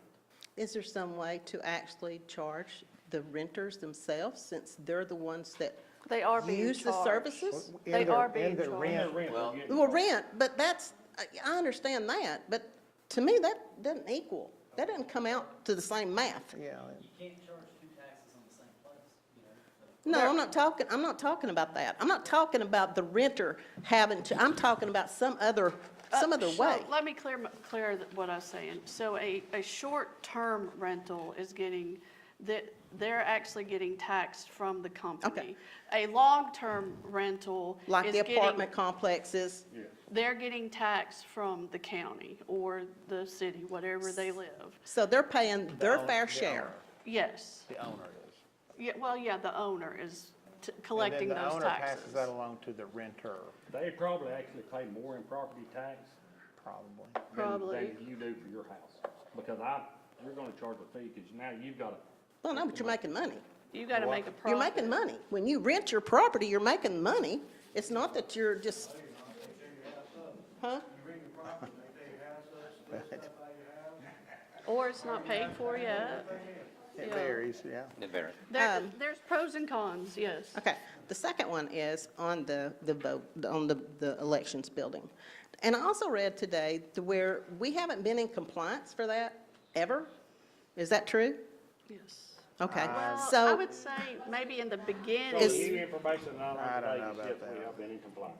Is there some way to actually charge the renters themselves, since they're the ones that They are being use the charged. services? They In their- are being in their charged. rent. Well, Well, rent, but that's, I understand that, but to me, that doesn't equal, that doesn't come out to the same math. Yeah, You can't charge two taxes on the same place, you know? No, I'm not talking about that. I'm not talking about the renter having to, I'm talking about some other So, way. let me clear what I was saying. So a short-term rental is getting, they're actually getting taxed from the company. A long-term rental Like is the getting, apartment complexes. they're getting taxed from the county or the city, whatever they live. So they're paying their fair share. Yes. the owner is. Yeah, well, yeah, the owner is And collecting then those the owner taxes. passes that along to the renter, They probably actually pay more in property tax probably. Probably. than you do for your house. Because you're gonna charge a fee, because now you've gotta, Well, no, but you're making money. You gotta make a profit. You're making money. When you rent your property, you're making money. It's not that you're just, huh? Or it's not paid for yet. It Yeah. varies, yeah. it varies. There's pros and cons, yes. Okay, the second one is on the vote, on the elections building. And I also read today to where we haven't been in compliance for that, ever? Is that true? Yes. Okay, Well, I so, would say maybe in the so beginning. any information on I don't today know is about yes, that. we have been in compliance.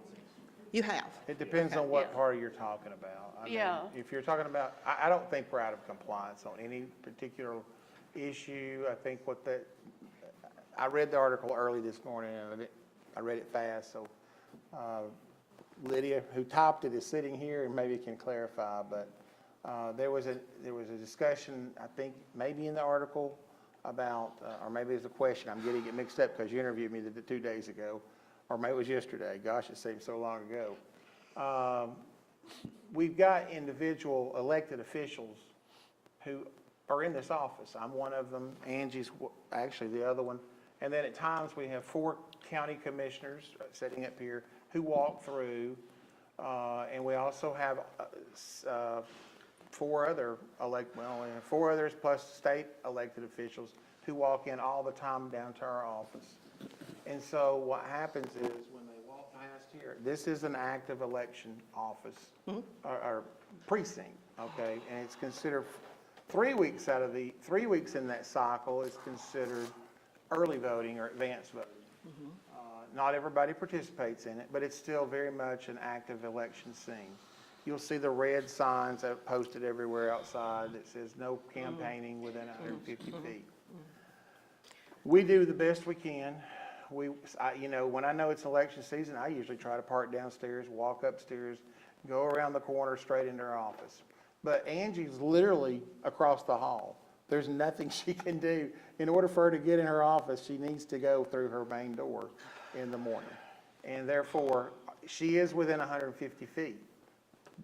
you have. It depends on Yeah. what part you're talking about. I mean, Yeah. If you're talking about, I don't think we're out of compliance on any particular issue. I think I read the article early this morning, and I read it fast, so Lydia, who typed it, is sitting here and maybe can clarify, but there was a discussion, I think, maybe in the article about, or maybe it's a question, I'm getting it mixed up because you interviewed me 2 days ago, or maybe it was yesterday. Gosh, it seems so long ago. We've got individual elected officials who are in this office. I'm one of them. Angie's actually the other one. And then at times, we have 4 county commissioners sitting up here who walk through. And we also have 4 other four others plus state elected officials who walk in all the time down to our office. And so what happens is when they walk past here, this is an active election office or precinct, okay? And it's considered 3 weeks out of the 3 weeks in that cycle is considered early voting or advanced voting. Not everybody participates in it, but it's still very much an active election scene. You'll see the red signs that are posted everywhere outside that says no campaigning within 150 feet. We do the best we can. When I know it's election season, I usually try to park downstairs, walk upstairs, go around the corner straight into our office. But Angie's literally across the hall. There's nothing she can do. In order for her to get in her office, she needs to go through her main door in the morning. And therefore, she is within 150 feet.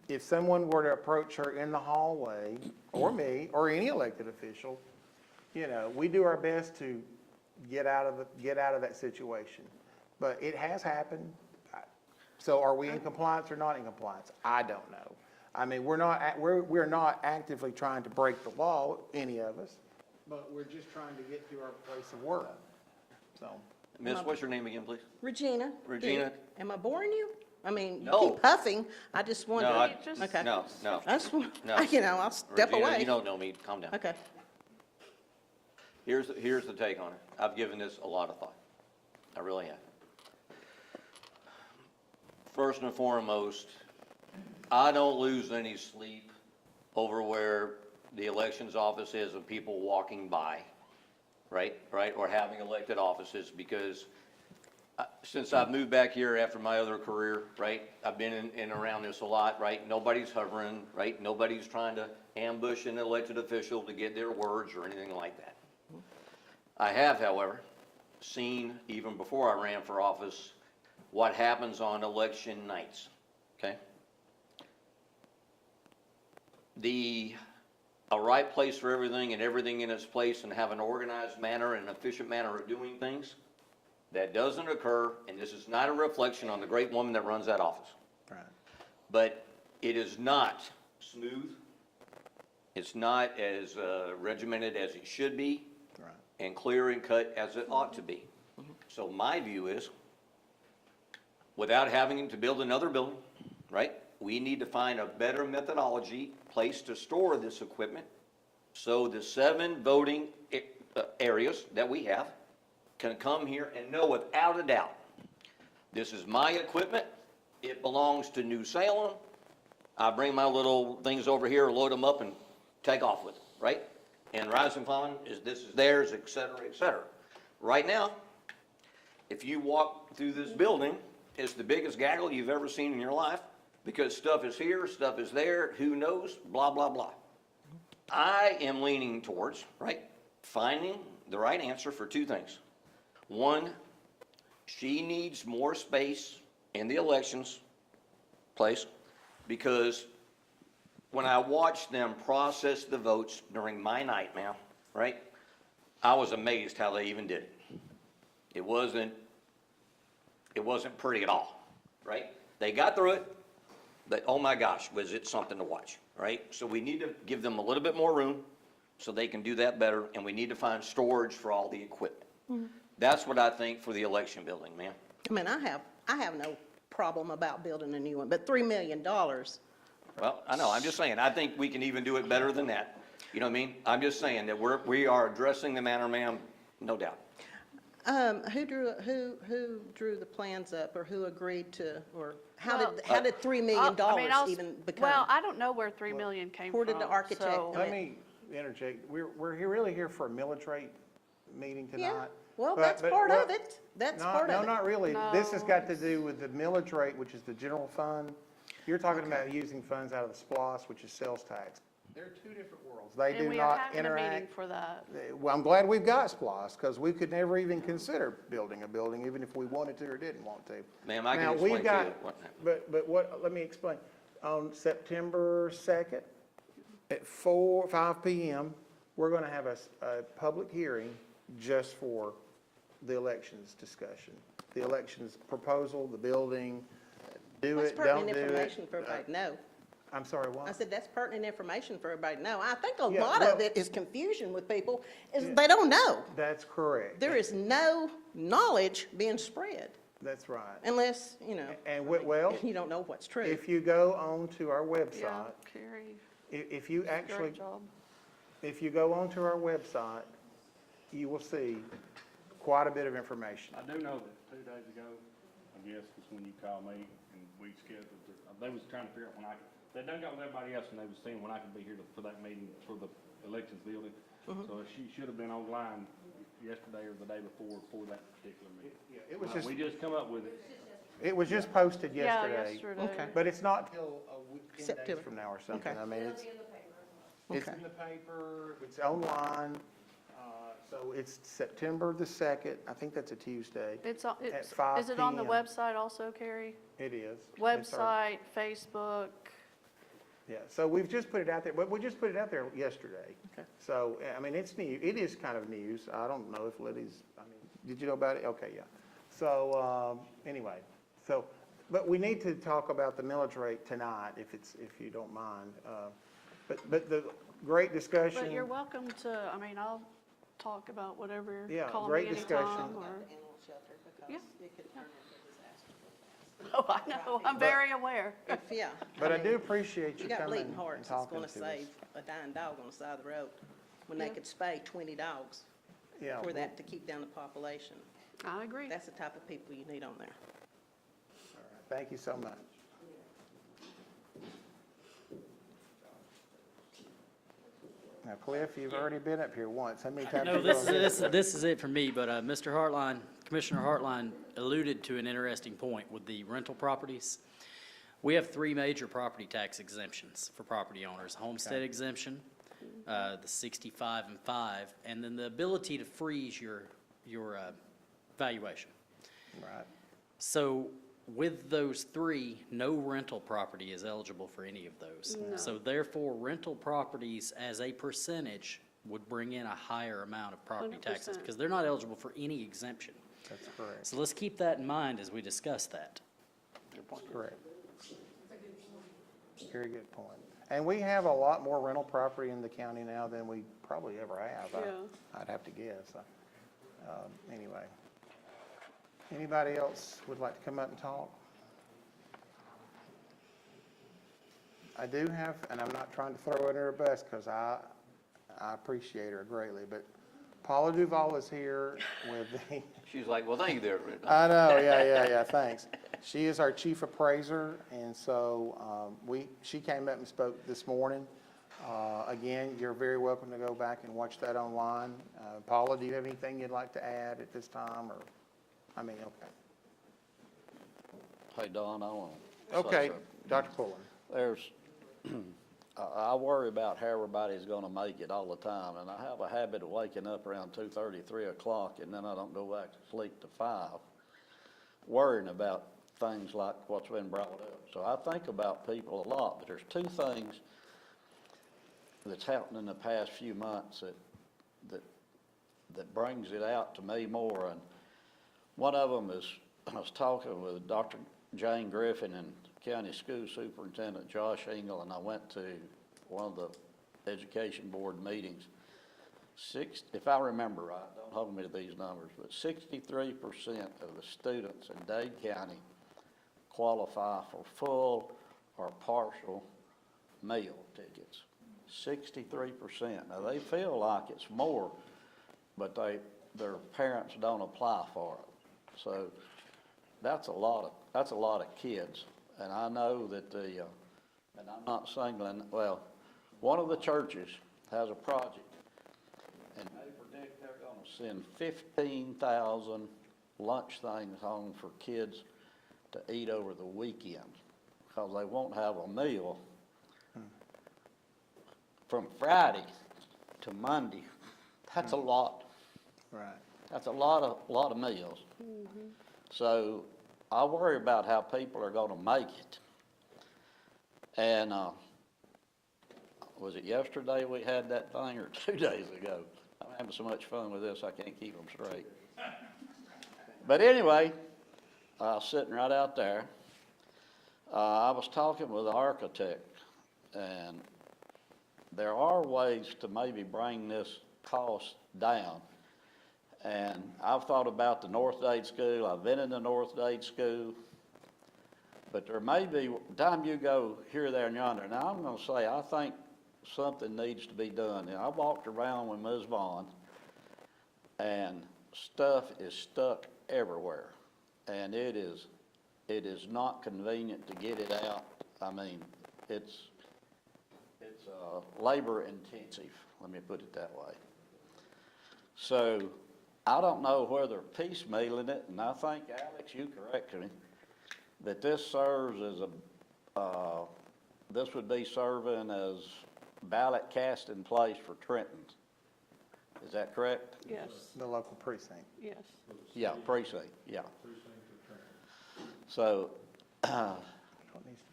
If someone were to approach her in the hallway, or me, or any elected official, we do our best to get out of that situation. But it has happened. So are we in compliance or not in compliance? I don't know. I mean, we're not actively trying to break the law, any of us, but we're just trying to get to our place of work. So, Miss, what's your name again, please? Regina? Regina. Am I boring you? I mean, you No. keep huffing. I just wonder. No, Okay. no. I just, No. I'll step Regina, away. you don't know me, calm down. Okay. Here's the take on it. I've given this a lot of thought. I really have. First and foremost, I don't lose any sleep over where the elections office is and people walking by, right, or having elected offices, because since I've moved back here after my other career, right, I've been in and around this a lot, right, nobody's hovering, right, nobody's trying to ambush an elected official to get their words or anything like that. I have, however, seen, even before I ran for office, what happens on election nights, okay? A right place for everything and everything in its place and have an organized manner and an efficient manner of doing things, that doesn't occur, and this is not a reflection on the great woman that runs that office. right. But it is not smooth. It's not as regimented as it should be Right. and clear and cut as it ought to be. So my view is, without having to build another building, right? We need to find a better methodology, place to store this equipment, so the 7 voting areas that we have can come here and know without a doubt, this is my equipment, it belongs to New Salem, I bring my little things over here, load them up and take off with them, right? And Rising Pond this is theirs, et cetera, et cetera. Right now, if you walk through this building, it's the biggest gaggle you've ever seen in your life, because stuff is here, stuff is there, who knows, blah, blah, blah. I am leaning towards, right, finding the right answer for 2 things. One, she needs more space in the elections place, because when I watched them process the votes during my night, man, right, I was amazed how they even did it. It wasn't pretty at all, right? They got through it, but oh my gosh, was it something to watch, right? So we need to give them a little bit more room so they can do that better, and we need to find storage for all the equipment. That's what I think for the election building, man. I mean, I have no problem about building a new one, but $3 million, Well, I know, I'm just saying, I think we can even do it better than that. You know what I mean? I'm just saying that we are addressing the matter, ma'am, no doubt. who drew the plans up, or who agreed to, or how did $3 million even become? Well, I don't know where 3 million came from. Where did the architect so- come Let me interject. We're really here for a millage rate meeting Yeah, tonight. well, But- that's but- part well, of it. That's No, part of it. No, not really. This has No, got to do with the millage rate, which is the general fund. You're talking about using funds out of the SPOS, which is sales tax. They're 2 different worlds. They And do we are not having a meeting interact. for that. Well, I'm glad we've got SPOS, because we could never even consider building a building, even if we wanted to or didn't want to. Ma'am, I Now, can we've explain to got- you what. But what, let me explain. On September 2nd, at 5 PM, we're going to have a public hearing just for the elections discussion. The elections proposal, the building, do That's it, don't pertinent do it. information for everybody to know. I'm sorry, what? I said, that's pertinent information for everybody to know. I think a Yeah, lot well- of it is confusion with people, is they don't know. That's correct. There is no knowledge being spread That's right. unless, And, well, you don't know what's true. if you go on to our Yeah, website, Carrie, if you actually, great job. if you go onto our website, you will see quite a bit of information. I do know that 2 days ago, I guess, was when you called me and we scheduled, they was trying to figure out when they done got with everybody else and they was seeing when I could be here for that meeting for the elections building. So she should have been online yesterday or the day before for that particular meeting. It was just, We just come up with it. it was just posted Yeah, yesterday. yesterday. Okay. But it's not till a week, 10 days September. from now or something. Okay. I mean, it's Okay. in the paper, it's online. So it's September the 2nd. I think that's a Tuesday. It's, At 5 is it on the PM. website also, Carrie? It is. It's Website, Facebook? Yeah, so we've just put it out there, but we just put it out there yesterday. Okay. So, I mean, it's new, it is kind of news. I don't know if Liddy's, I mean, did you know about it? Okay, yeah. So, anyway, so, but we need to talk about the millage rate tonight, if you don't mind. But the great discussion. But you're welcome to, I mean, I'll talk about whatever, Yeah, call me great discussion. anytime or. Animal shelter, because Yeah. it could turn into a disaster real fast. Oh, I know, I'm very aware. Yeah. But I mean, do appreciate you You got coming bleeding and hearts that's talking gonna to us. save a dying dog on the side of the road, when they Yeah. could spay 20 dogs Yeah, for that to keep down the population. I agree. That's the type of people you need on there. thank you so much. Now, Cliff, you've already been up here once. How many times? No, you this gonna- is it for me, but Mr. Hartline, Commissioner Hartline alluded to an interesting point with the rental properties. We have 3 major property tax exemptions for property owners: homestead exemption, the 65 and 5, and then the ability to freeze your valuation. Right. So with those 3, no rental property is eligible for any of those. So therefore, rental properties as a percentage would bring in a higher amount of property taxes 100%. because they're not eligible for any exemption. That's correct. So let's keep that in mind as we discuss that. Correct. Very good point. And we have a lot more rental property in the county now than we probably ever have. Yeah. I'd have to guess. Anyway. Anybody else would like to come up and talk? I do have, and I'm not trying to throw her under a bus because I appreciate her greatly, but Paula Duval is here with the, She's like, well, thank you there, Rick. I know, yeah, thanks. She is our chief appraiser, and so she came up and spoke this morning. Again, you're very welcome to go back and watch that online. Paula, do you have anything you'd like to add at this time, or, okay. Hey, Don, I want to. Okay, Dr. Pullen. There's, I worry about how everybody's gonna make it all the time, and I have a habit of waking up around 2:30, 3 o'clock, and then I don't go back to sleep to 5, worrying about things like what's been brought up. So I think about people a lot, but there's 2 things that's happened in the past few months that brings it out to me more, and one of them is, I was talking with Dr. Jane Griffin and County School Superintendent Josh Engel, and I went to one of the Education Board meetings. If I remember right, don't hold me to these numbers, but 63% of the students in Dade County qualify for full or partial meal tickets. 63%. Now, they feel like it's more, but their parents don't apply for it. So that's a lot of kids. And I know that and I'm not singling, well, one of the churches has a project, and they predict they're gonna send 15,000 lunch things home for kids to eat over the weekend, because they won't have a meal from Friday to Monday. That's a lot. Right. That's a lot of meals. So I worry about how people are gonna make it. And, was it yesterday we had that thing, or 2 days ago? I'm having so much fun with this, I can't keep them straight. But anyway, I was sitting right out there. I was talking with the architect, and there are ways to maybe bring this cost down. And I've thought about the North Dade School. I've been in the North Dade School. But there may be, time you go here, there, and yonder. Now, I'm going to say, I think something needs to be done. And I walked around with Ms. Vaughn, and stuff is stuck everywhere. And it is not convenient to get it out. I mean, it's labor intensive, let me put it that way. So I don't know whether piecemealing it, and I think, Alex, you corrected me, that this serves as this would be serving as ballot casting place for Trenton. Is that correct? Yes, The local precinct. yes. Yeah, precinct, yeah. So,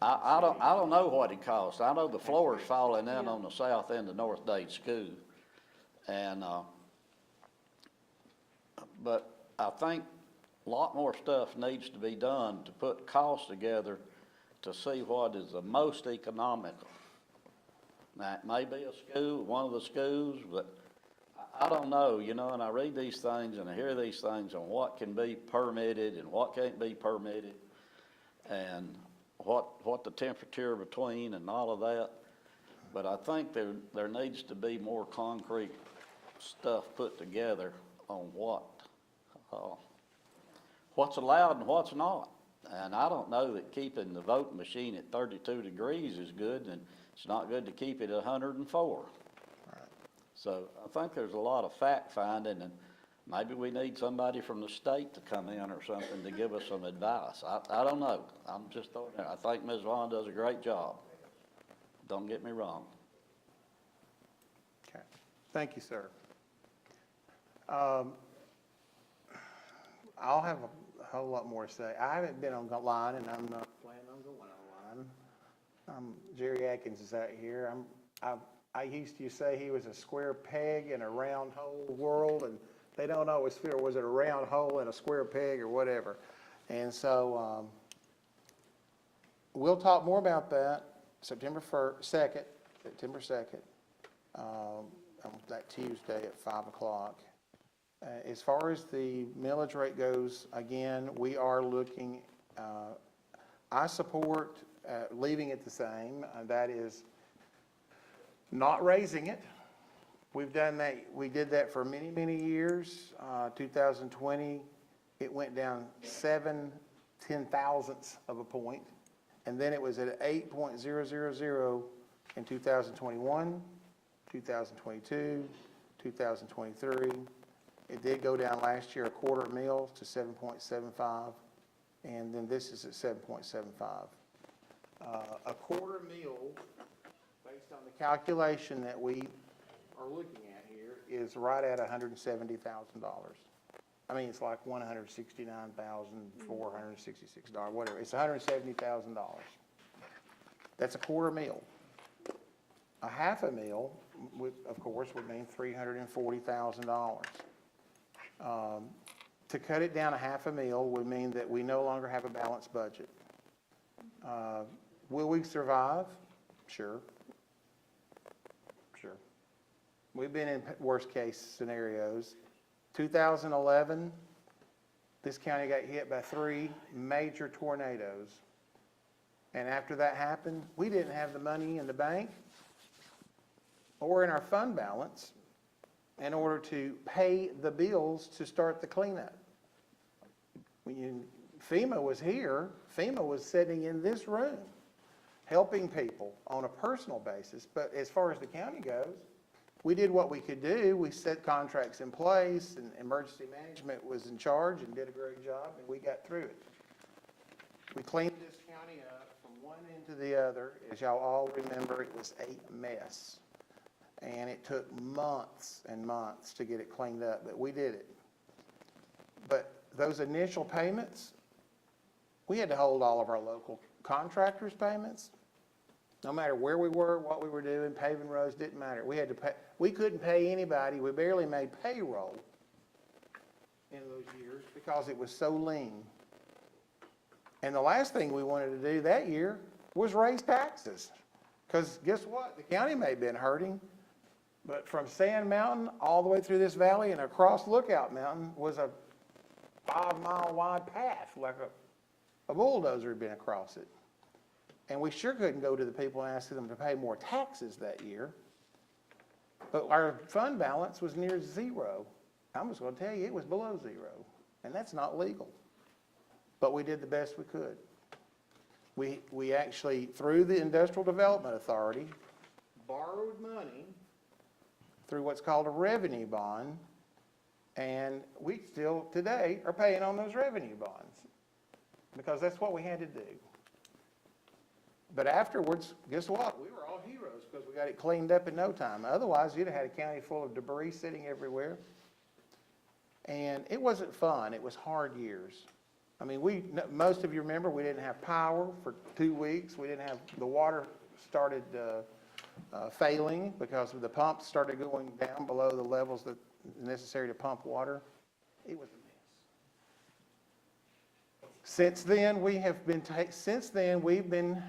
I don't know what it costs. I know the floor is falling in on the south end of North Dade School. And, but I think a lot more stuff needs to be done to put costs together to see what is the most economical. Now, it may be a school, one of the schools, but I don't know, you know, and I read these things and I hear these things on what can be permitted and what can't be permitted, and what the temperature between and all of that. But I think there needs to be more concrete stuff put together on what's allowed and what's not. And I don't know that keeping the voting machine at 32 degrees is good, and it's not good to keep it at 104. So I think there's a lot of fact finding, and maybe we need somebody from the state to come in or something to give us some advice. I don't know. I'm just throwing it out. I think Ms. Vaughn does a great job. Don't get me wrong. Okay. Thank you, sir. I'll have a whole lot more to say. I haven't been online, and I'm not planning on going online. Jerry Atkins is out here. I used to say he was a square peg in a round hole world, and they don't always feel, was it a round hole in a square peg or whatever. And so we'll talk more about that September 2nd, on that Tuesday at 5 o'clock. As far as the millage rate goes, again, we are looking, I support leaving it the same. That is not raising it. We've done that, we did that for many, many years. 2020, it went down 7/10,000ths of a point. And then it was at 8.000 in 2021, 2022, 2023. It did go down last year a quarter mil to 7.75, and then this is at 7.75. A quarter mil, based on the calculation that we are looking at here, is right at $170,000. I mean, it's like $169,466, whatever. It's $170,000. That's a quarter mil. A half a mil, of course, would mean $340,000. To cut it down a half a mil would mean that we no longer have a balanced budget. Will we survive? Sure. Sure. We've been in worst case scenarios. 2011, this county got hit by 3 major tornadoes. And after that happened, we didn't have the money in the bank or in our fund balance in order to pay the bills to start the cleanup. When FEMA was here, FEMA was sitting in this room, helping people on a personal basis. But as far as the county goes, we did what we could do. We set contracts in place, and emergency management was in charge and did a great job, and we got through it. We cleaned this county up from one end to the other. As y'all all remember, it was a mess. And it took months and months to get it cleaned up, but we did it. But those initial payments, we had to hold all of our local contractors' payments. No matter where we were, what we were doing, paving roads, didn't matter. We had to pay, we couldn't pay anybody. We barely made payroll in those years because it was so lean. And the last thing we wanted to do that year was raise taxes. Because guess what? The county may have been hurting, but from Sand Mountain all the way through this valley and across Lookout Mountain was a 5-mile wide path, like a bulldozer had been across it. And we sure couldn't go to the people and ask them to pay more taxes that year. But our fund balance was near zero. I'm just going to tell you, it was below zero. And that's not legal. But we did the best we could. We actually, through the Industrial Development Authority, borrowed money through what's called a revenue bond, and we still today are paying on those revenue bonds because that's what we had to do. But afterwards, guess what? We were all heroes because we got it cleaned up in no time. Otherwise, you'd have had a county full of debris sitting everywhere. And it wasn't fun. It was hard years. I mean, most of you remember we didn't have power for 2 weeks. We didn't have, the water started failing because the pumps started going down below the levels that necessary to pump water. It was a mess. Since then, we've been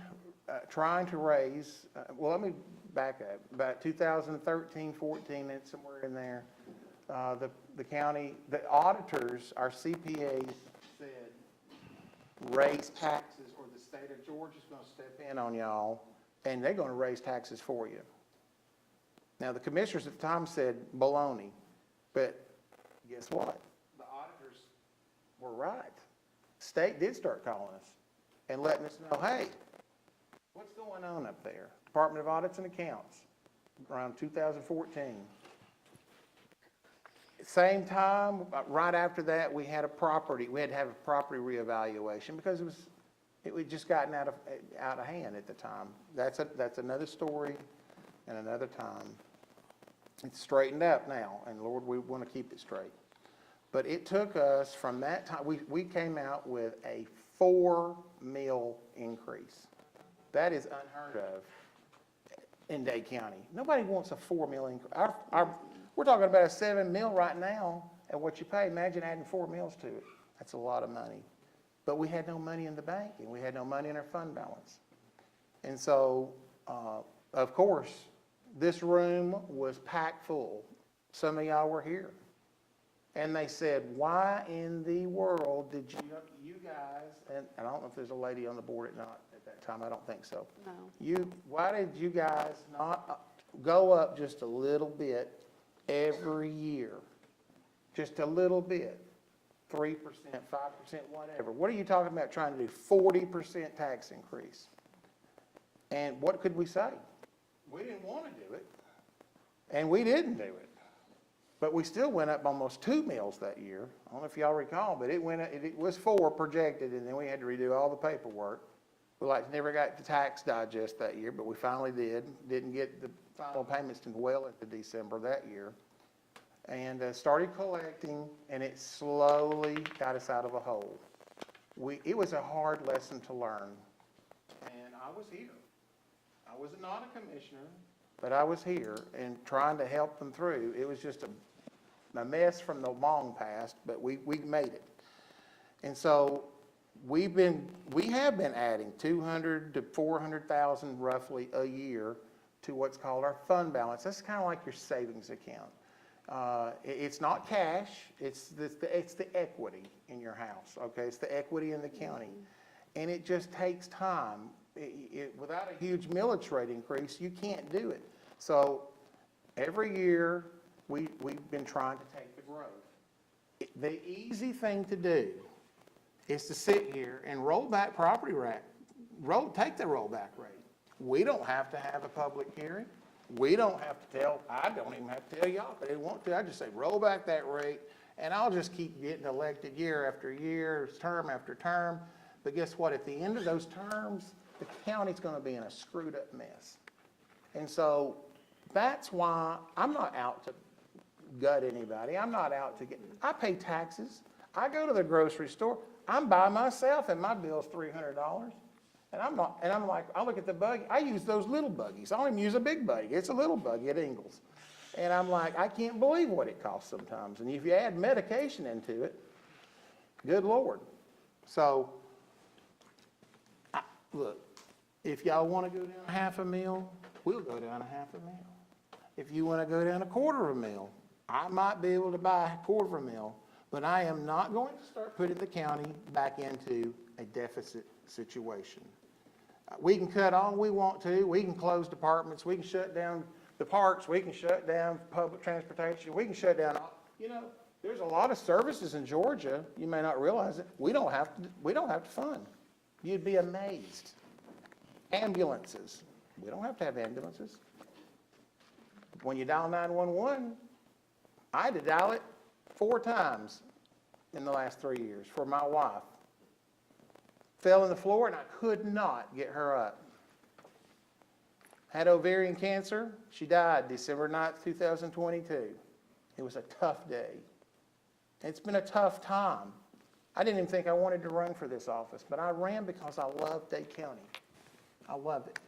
trying to raise, well, let me back up. About 2013, 14, and somewhere in there, the county, the auditors, our CPAs said, raise taxes or the state of Georgia's going to step in on y'all and they're going to raise taxes for you. Now, the commissioners at the time said baloney, but guess what? The auditors were right. State did start calling us and letting us know, hey, what's going on up there? Department of Audits and Accounts, around 2014. Same time, right after that, we had to have a property reevaluation because it had just gotten out of hand at the time. That's another story and another time. It's straightened up now, and Lord, we want to keep it straight. But it took us from that time, we came out with a 4 mil increase. That is unheard of in Dade County. Nobody wants a 4 mil increase. We're talking about a 7 mil right now at what you pay. Imagine adding 4 mils to it. That's a lot of money. But we had no money in the bank, and we had no money in our fund balance. And so, of course, this room was packed full. Some of y'all were here. And they said, why in the world did you guys, and I don't know if there's a lady on the board or not at that time, I don't think so. No. Why did you guys not go up just a little bit every year? Just a little bit, 3%, 5%, whatever. What are you talking about trying to do 40% tax increase? And what could we say? We didn't want to do it, and we didn't do it. But we still went up almost 2 mills that year. I don't know if y'all recall, but it was 4 projected, and then we had to redo all the paperwork. We never got the tax digest that year, but we finally did. Didn't get the final payments until well into December that year. And started collecting, and it slowly got us out of a hole. It was a hard lesson to learn, and I was here. I was not a commissioner, but I was here and trying to help them through. It was just a mess from the long past, but we made it. And so we have been adding 200 to 400,000 roughly a year to what's called our fund balance. That's kind of like your savings account. It's not cash, it's the equity in your house, okay? It's the equity in the county. And it just takes time. Without a huge millage rate increase, you can't do it. So every year, we've been trying to take the growth. The easy thing to do is to sit here and roll back property rate, take the rollback rate. We don't have to have a public hearing. We don't have to I don't even have to tell y'all if I didn't want to. I just say roll back that rate, and I'll just keep getting elected year after year, term after term. But guess what? At the end of those terms, the county's going to be in a screwed up mess. And so that's why I'm not out to gut anybody. I'm not out to I pay taxes. I go to the grocery store. I'm by myself and my bill's $300. And I'm like, I look at the buggy. I use those little buggies. I don't even use a big buggy. It's a little buggy at Ingalls. And I'm like, I can't believe what it costs sometimes. And if you add medication into it, good Lord. So, look, if y'all want to go down half a meal, we'll go down a half a meal. If you want to go down a quarter of a meal, I might be able to buy a quarter of a meal, but I am not going to start putting the county back into a deficit situation. We can cut all we want to. We can close departments. We can shut down the parks. We can shut down public transportation. We can shut down, there's a lot of services in Georgia. You may not realize it. We don't have to fund. You'd be amazed. Ambulances. We don't have to have ambulances. When you dial 911, I had to dial it 4 times in the last 3 years for my wife. Fell on the floor and I could not get her up. Had ovarian cancer. She died December 9th, 2022. It was a tough day. It's been a tough time. I didn't even think I wanted to run for this office, but I ran because I love Dade County. I love it.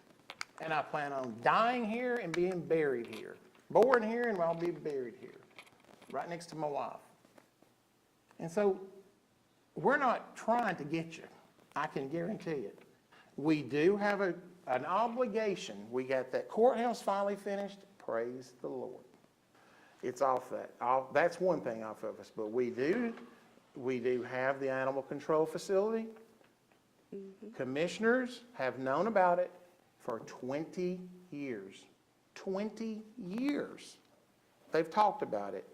And I plan on dying here and being buried here. Born here and I'll be buried here, right next to my wife. And so we're not trying to get you. I can guarantee it. We do have an obligation. We got that courthouse finally finished. Praise the Lord. It's off that. That's one thing off of us. But we do have the animal control facility. Commissioners have known about it for 20 years. 20 years. They've talked about it.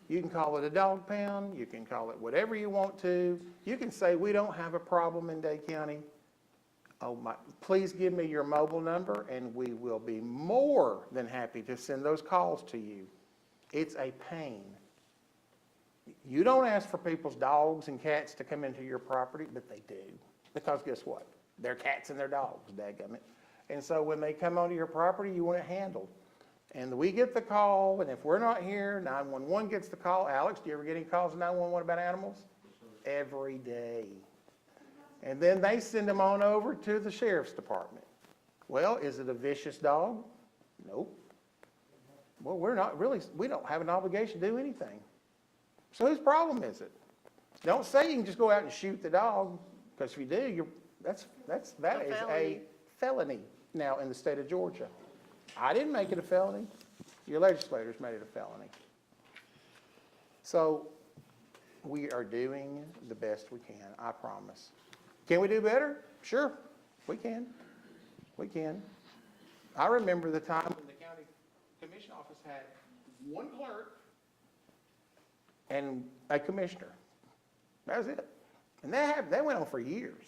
You can call it a dog pound. You can call it whatever you want to. You can say we don't have a problem in Dade County. Oh my, please give me your mobile number and we will be more than happy to send those calls to you. It's a pain. You don't ask for people's dogs and cats to come into your property, but they do. Because guess what? They're cats and they're dogs, dadgummit. And so when they come onto your property, you want it handled. And we get the call, and if we're not here, 911 gets the call. Alex, do you ever get any calls to 911 about animals? Every day. And then they send them on over to the sheriff's department. Well, is it a vicious dog? Nope. Well, we don't have an obligation to do anything. So whose problem is it? Don't say you can just go out and shoot the dog, because if you do, that is a felony now in the state of Georgia. I didn't make it a felony. Your legislators made it a felony. So we are doing the best we can, I promise. Can we do better? Sure, we can. We can. I remember the time when the county commission office had one clerk and a commissioner. That was it. And that went on for years.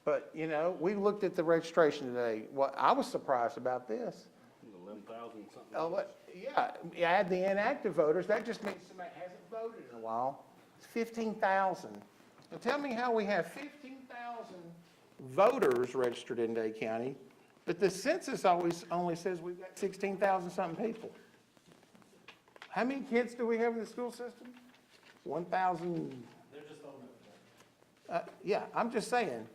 But, you know, we looked at the registration today. Well, I was surprised about this. 11,000 something. Oh, yeah, you add the inactive voters, that just means somebody hasn't voted in a while. It's 15,000. Now tell me how we have 15,000 voters registered in Dade County, but the census only says we've got 16,000 something people. How many kids do we have in the school system? 1,000. They're just over. Yeah, I'm just saying,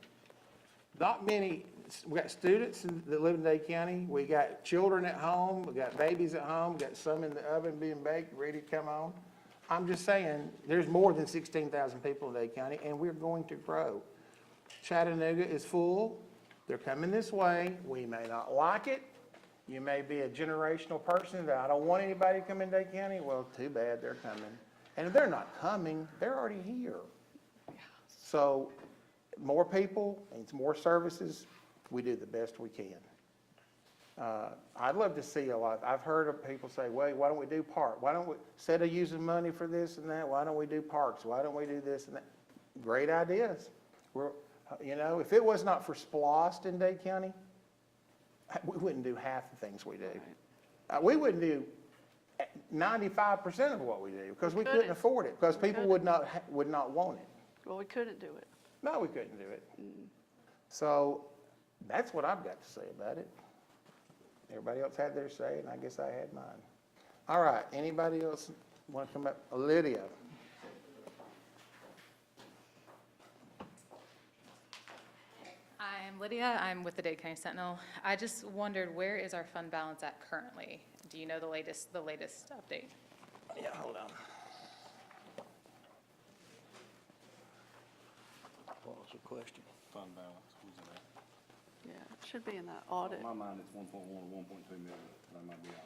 not many. We got students that live in Dade County. We got children at home. We got babies at home. We got some in the oven being baked, ready to come on. I'm just saying, there's more than 16,000 people in Dade County, and we're going to grow. Chattanooga is full. They're coming this way. We may not like it. You may be a generational person that I don't want anybody to come in Dade County. Well, too bad, they're coming. And if they're not coming, they're already here. So more people and more services, we do the best we can. I'd love to see a lot. I've heard of people say, wait, why don't we do park? Why don't we, instead of using money for this and that, why don't we do parks? Why don't we do this and that? Great ideas. You know, if it was not for SPLOST in Dade County, we wouldn't do half the things we do. We wouldn't do 95% of what we do because we couldn't afford it, because people would not want it. Well, we couldn't do it. No, we couldn't do it. So that's what I've got to say about it. Everybody else had their say, and I guess I had mine. All right, anybody else want to come up? Lydia? I'm Lydia. I'm with the Dade County Sentinel. I just wondered, where is our fund balance at currently? Do you know the latest update? Yeah, hold on. What was the question? Fund balance, who's it at? Yeah, it should be in that audit. In my mind, it's 1.1 or 1.2 million, that might be out.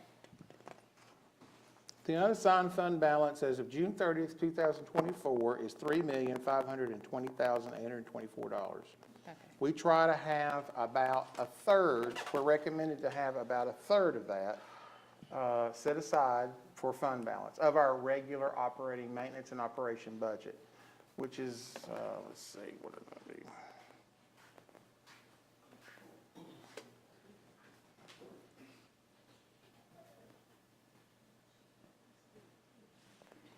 The unassigned fund balance as of June 30th, 2024 is $3,520,824. Okay. We try to have about a third, we're recommended to have about a third of that set aside for fund balance of our regular operating maintenance and operation budget, which is, let's see, what is it going to be?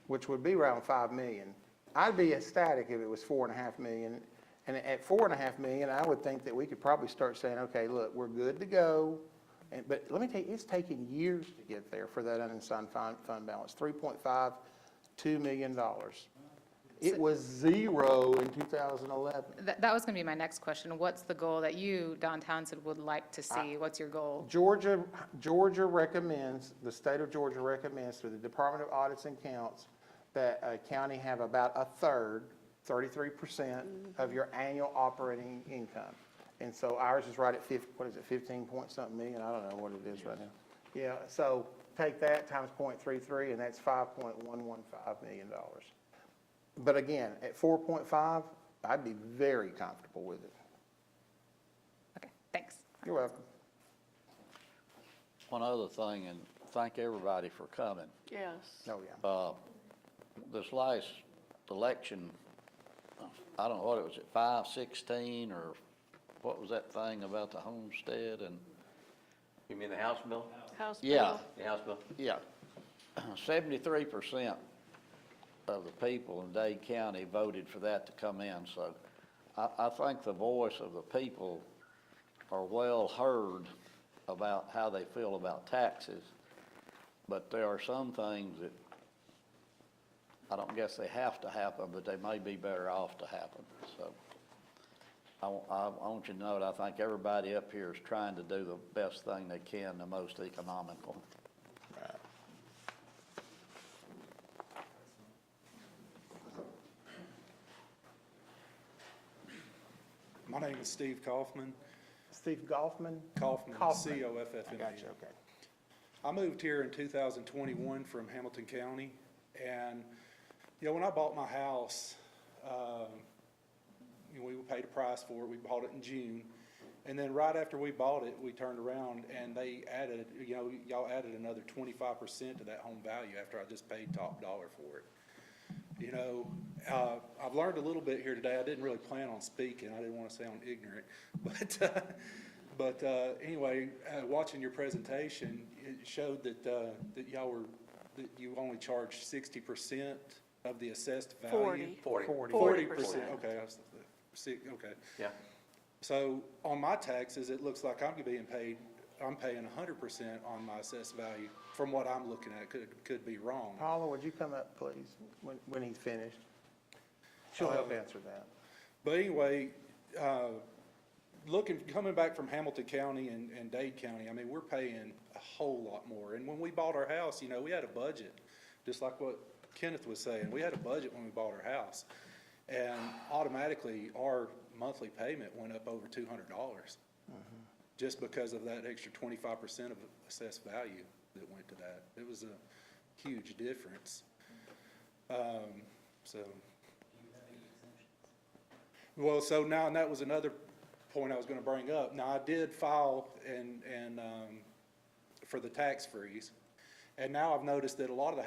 Which would be around 5 million. I'd be ecstatic if it was 4.5 million. And at 4.5 million, I would think that we could probably start saying, okay, look, we're good to go. But let me tell you, it's taken years to get there for that unassigned fund balance, $3.52 million. It was zero in 2011. That was going to be my next question. What's the goal that you, Don Townsend, would like to see? What's your goal? Georgia recommends, the state of Georgia recommends through the Department of Audits and Counts that a county have about a third, 33% of your annual operating income. And so ours is right at 15 point something million? I don't know what it is right now. Yeah, so take that times 0.33 and that's $5.115 million. But again, at 4.5, I'd be very comfortable with it. Okay, thanks. You're welcome. One other thing, and thank everybody for coming. Yes. Oh, yeah. This last election, I don't know what it was, 516 or what was that thing about the homestead and? You mean the House bill? House Yeah. bill. The House bill? Yeah, 73% of the people in Dade County voted for that to come in, so I think the voice of the people are well heard about how they feel about taxes, but there are some things that I don't guess they have to happen, but they may be better off to happen, so I want you to know that I think everybody up here is trying to do the best thing they can, the most economical. My name is Steve Kaufman. Steve Goffman? Kaufman, Kaufman. C-O-F-F-M-A-N. I got you, okay. I moved here in 2021 from Hamilton County. And, you know, when I bought my house, you know, we paid a price for it. We bought it in June. And then right after we bought it, we turned around and they added, you know, y'all added another 25% to that home value after I just paid top dollar for it. You know, I've learned a little bit here today. I didn't really plan on speaking. I didn't want to sound ignorant. But anyway, watching your presentation, it showed that, that you only charged 60% of the assessed value. 40%, okay, okay. Yeah. So on my taxes, it looks like I'm paying 100% on my assessed value from what I'm looking at. Could be wrong. Paula, would you come up, please, when he's finished? She'll help answer that. But anyway, coming back from Hamilton County and Dade County, I mean, we're paying a whole lot more. And when we bought our house, you know, we had a budget, just like what Kenneth was saying. We had a budget when we bought our house. And automatically, our monthly payment went up over $200, just because of that extra 25% of assessed value that went to that. It was a huge difference. Well, so now, and that was another point I was gonna bring up. Now, I did file for the tax freeze, and now I've noticed that a lot of the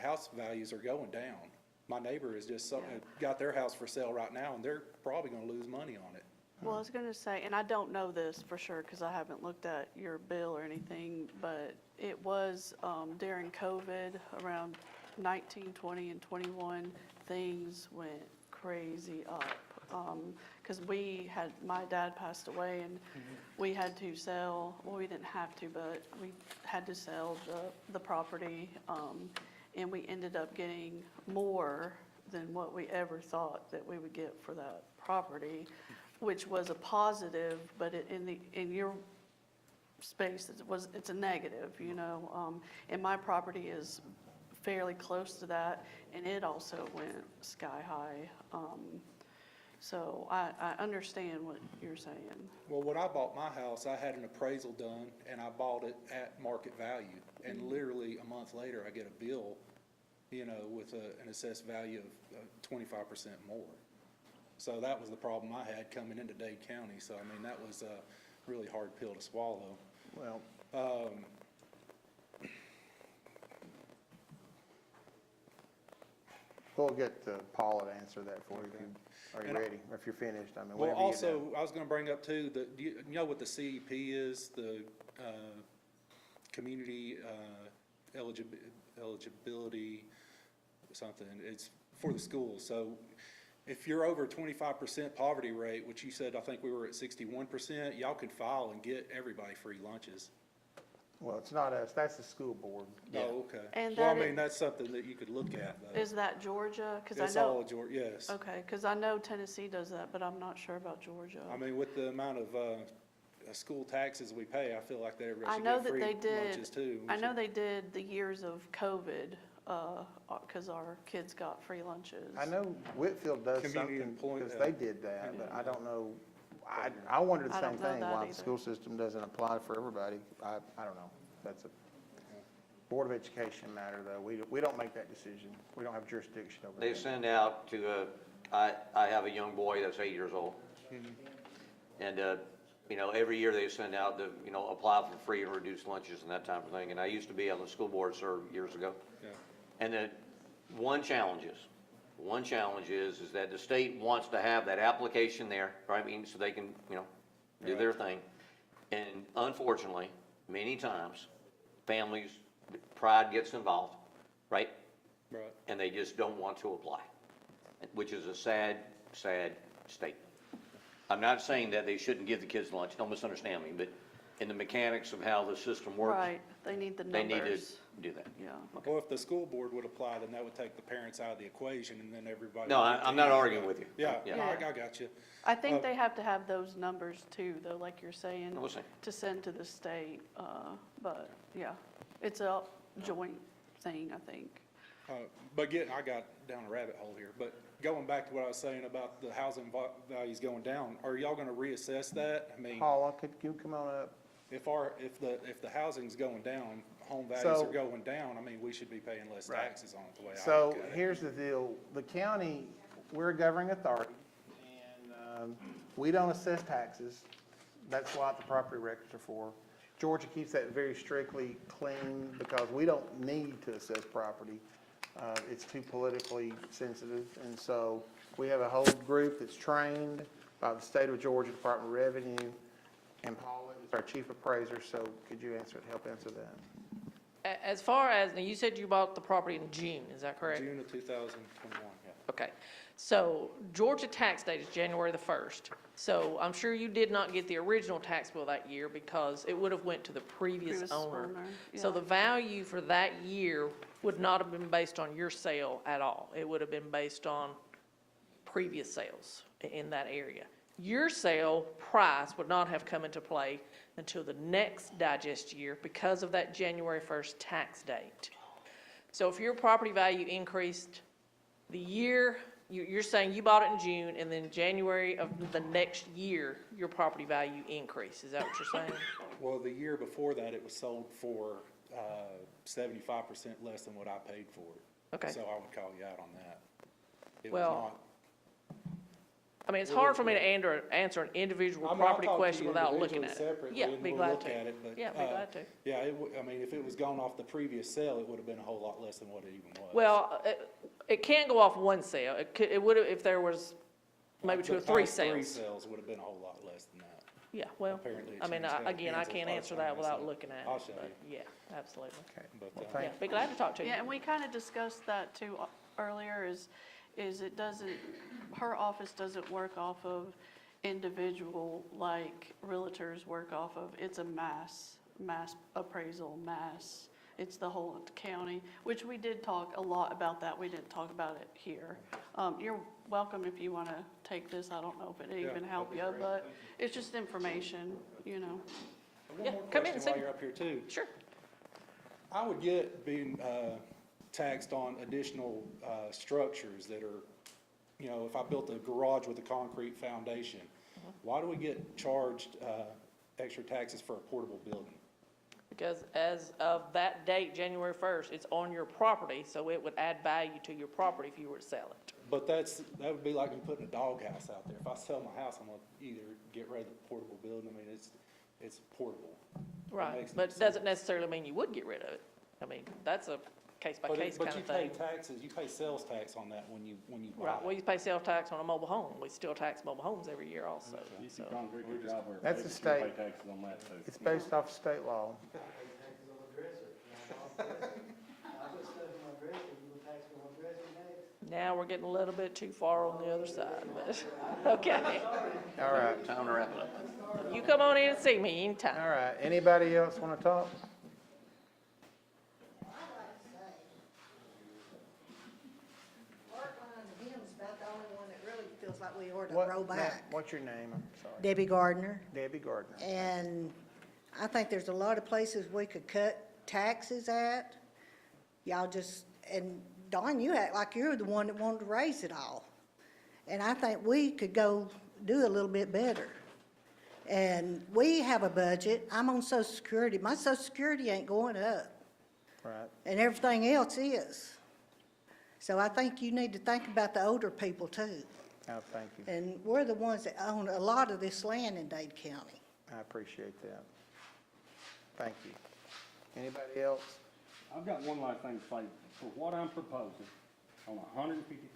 house values are going down. My neighbor has just got their house for sale right now, and they're probably gonna lose money on it. Well, I was gonna say, and I don't know this for sure, because I haven't looked at your bill or anything, but it was, during COVID, around 19, 20, and 21, things went crazy up. Because my dad passed away, and we had to sell, well, we didn't have to, but we had to sell the property, and we ended up getting more than what we ever thought that we would get for that property, which was a positive, but in your space, it's a negative, you know. And my property is fairly close to that, and it also went sky high. So I understand what you're saying. Well, when I bought my house, I had an appraisal done, and I bought it at market value. And literally a month later, I get a bill, you know, with an assessed value of 25% more. So that was the problem I had coming into Dade County. So, I mean, that was a really hard pill to swallow. Well, we'll get Paula to answer that for you. Are you ready? Or if you're finished, I mean, Well, whatever you also, know. I was gonna bring up too, do you know what the CEP is, the community eligibility something, it's for the schools. So if you're over 25% poverty rate, which you said, I think we were at 61%, y'all can file and get everybody free lunches. Well, it's not us, that's the school board. Oh, okay. And Well, I that mean, that's something that you could look at, though. Is that Georgia? Because I It's all know, of Georgia, yes. okay, because I know Tennessee does that, but I'm not sure about Georgia. I mean, with the amount of school taxes we pay, I feel like I everybody know should get that free they did, lunches too. I know they did the years of COVID, because our kids got free lunches. I know Whitfield does Community something, employment, because they did that, but I don't know, I wondered the I same don't know thing, that why the either. school system doesn't apply for everybody. I don't know, that's a Board of Education matter, though. We don't make that decision. We don't have jurisdiction over They that. send out to, I have a young boy that's 8 years old. And, you know, every year they send out the, you know, apply for free and reduced lunches and that type of thing. And I used to be on the school board, sir, years ago. Yeah. And the one challenge is that the state wants to have that application there, right? I mean, so they can, you know, do their thing. And unfortunately, many times, families, pride gets involved, right? Right. And they just don't want to apply, which is a sad, sad state. I'm not saying that they shouldn't give the kids lunch, don't misunderstand me, but in the mechanics of how the system works, Right, they need the they need to numbers. do that. Yeah. Well, if the school board would apply, then that would take the parents out of the equation, and then everybody. No, would get I'm to not eat. arguing with you. Yeah, Yeah. no, I got you. I think they have to have those numbers too, though, like you're saying, We'll see. to send to the state. But, yeah, it's a joint thing, I think. But I got down a rabbit hole here, but going back to what I was saying about the housing values going down, are y'all gonna reassess that? I mean, Paula, could you come on up? if the housing's going down, home values So- are going down, I mean, we should be paying less Right. taxes on it, the way I So look at it. here's the deal, the county, we're a governing authority, and we don't assess taxes. That's what the property records are for. Georgia keeps that very strictly clean because we don't need to assess property. It's too politically sensitive, and so we have a whole group that's trained by the state of Georgia Department of Revenue, and Paula is our chief appraiser, so could you help answer that? As far as, now you said you bought the property in June, is that correct? June of 2021, yeah. Okay, so Georgia tax date is January the 1st. So I'm sure you did not get the original tax bill that year because it would have went to the previous Previous owner. owner, So yeah. the value for that year would not have been based on your sale at all. It would have been based on previous sales in that area. Your sale price would not have come into play until the next digest year because of that January 1st tax date. So if your property value increased the year, you're saying you bought it in June, and then January of the next year, your property value increased, is that what you're saying? Well, the year before that, it was sold for 75% less than what I paid for it. Okay. So I would call you out on that. It was Well, not. I mean, it's hard for me to answer an individual I mean, I'll property talk to question you without looking individually at it. separately, Yeah, and be we'll glad look to. at it, but, Yeah, be glad to. Yeah, I mean, if it was gone off the previous sale, it would have been a whole lot less than what it even was. Well, it can't go off one sale. It would have, if there was maybe The two or three past three sales. sales would have been a whole lot less than that. Yeah, well, Apparently it I mean, changed hands again, I the can't first answer time that I without saw it. looking at it. I'll show but you. Yeah, absolutely. But, Yeah, be glad to talk to you. Yeah, and we kind of discussed that too earlier, is it doesn't, her office doesn't work off of individual like realtors work off of. It's a mass appraisal, it's the whole county, which we did talk a lot about that. We didn't talk about it here. You're welcome if you want to take this. I don't know if it even help you, but it's just information, you know. Yeah, One more come in and question while see. you're up here too. Sure. I would get being taxed on additional structures that are, you know, if I built a garage with a concrete foundation, why do we get charged extra taxes for a portable building? Because as of that date, January 1st, it's on your property, so it would add value to your property if you were to sell it. But that would be like me putting a doghouse out there. If I sell my house, I'm gonna either get rid of the portable building, I mean, it's portable. Right, makes no but it sense. doesn't necessarily mean you would get rid of it. I mean, that's a case-by-case kind of But you thing. pay taxes, you pay sales tax on that when you buy Right, it. we pay sales tax on a mobile home. We still tax mobile homes every year also, You see so. concrete in your driveway, That's you the pay state. taxes on that too. It's based off state law. Now we're getting a little bit too far on the other side, but, okay. All right, Time to wrap it up. You come on in and see me anytime. all right. Anybody else want to talk? Him's about the only one that really feels like we ought to What, roll ma'am, back. what's your name? I'm sorry. Debbie Gardner, Debbie Gardner. and I think there's a lot of places we could cut taxes at. Y'all just, and Dawn, you act like you're the one that wanted to raise it all. And I think we could go do a little bit better. And we have a budget. I'm on Social Security. My Social Security ain't going up, Right. and everything else is. So I think you need to think about the older people too. Oh, thank you. And we're the ones that own a lot of this land in Dade County. I appreciate that. Thank you. Anybody else? I've got one last thing to say. For what I'm proposing, on $150,000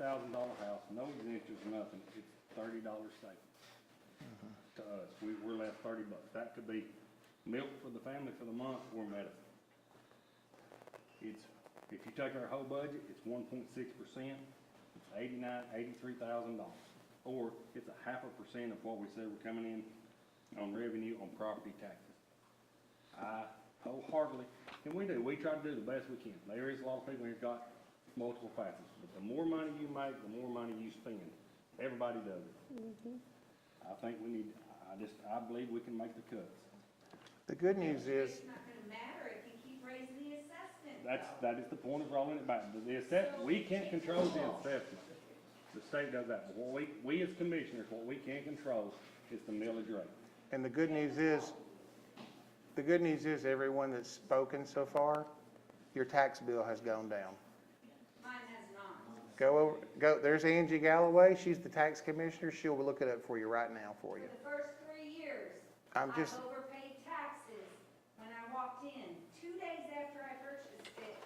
house, no exemptions, nothing, it's $30 savings. To us, we're left $30. That could be milk for the family for the month or medicine. It's, if you take our whole budget, it's 1.6%, it's $83,000. Or it's a 0.5% of what we said we're coming in on revenue on property taxes. I wholeheartedly, and we try to do the best we can. There is a lot of people who've got multiple facets, but the more money you make, the more money you spend. Everybody does it. I think we need, I believe we can make the cuts. The good news is, It's not gonna matter if you keep raising the assessment. That is the point of rolling it back. We can't control the assessment. The state does that. But what we as commissioners, what we can control is the millage rate. and the good news is, The good news is everyone that's spoken so far, your tax bill has gone down. Mine has not. Go, there's Angie Galloway, she's the tax commissioner, she'll look it up for you right now for you. For the first 3 years, I'm I've just, overpaid taxes when I walked in. 2 days after I purchased it,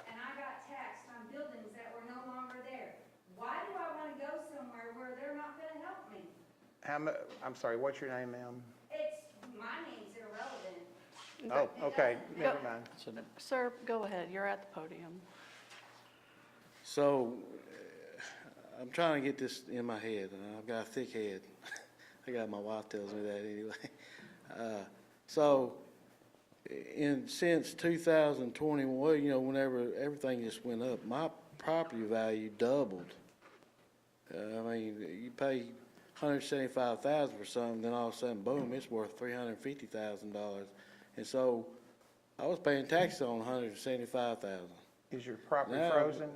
and I got taxed on buildings that were no longer there. Why do I want to go somewhere where they're not going to help me? I'm sorry, what's your name, ma'am? My name's irrelevant. Oh, okay, never mind. Sir, go ahead, you're at the podium. So, I'm trying to get this in my head, and I've got a thick head. My wife tells me that anyway. So, since 2020, well, you know, whenever everything just went up, my property value doubled. I mean, you pay $175,000 for something, then all of a sudden, boom, it's worth $350,000. And so, I was paying taxes on $175,000. Is your property Now- frozen,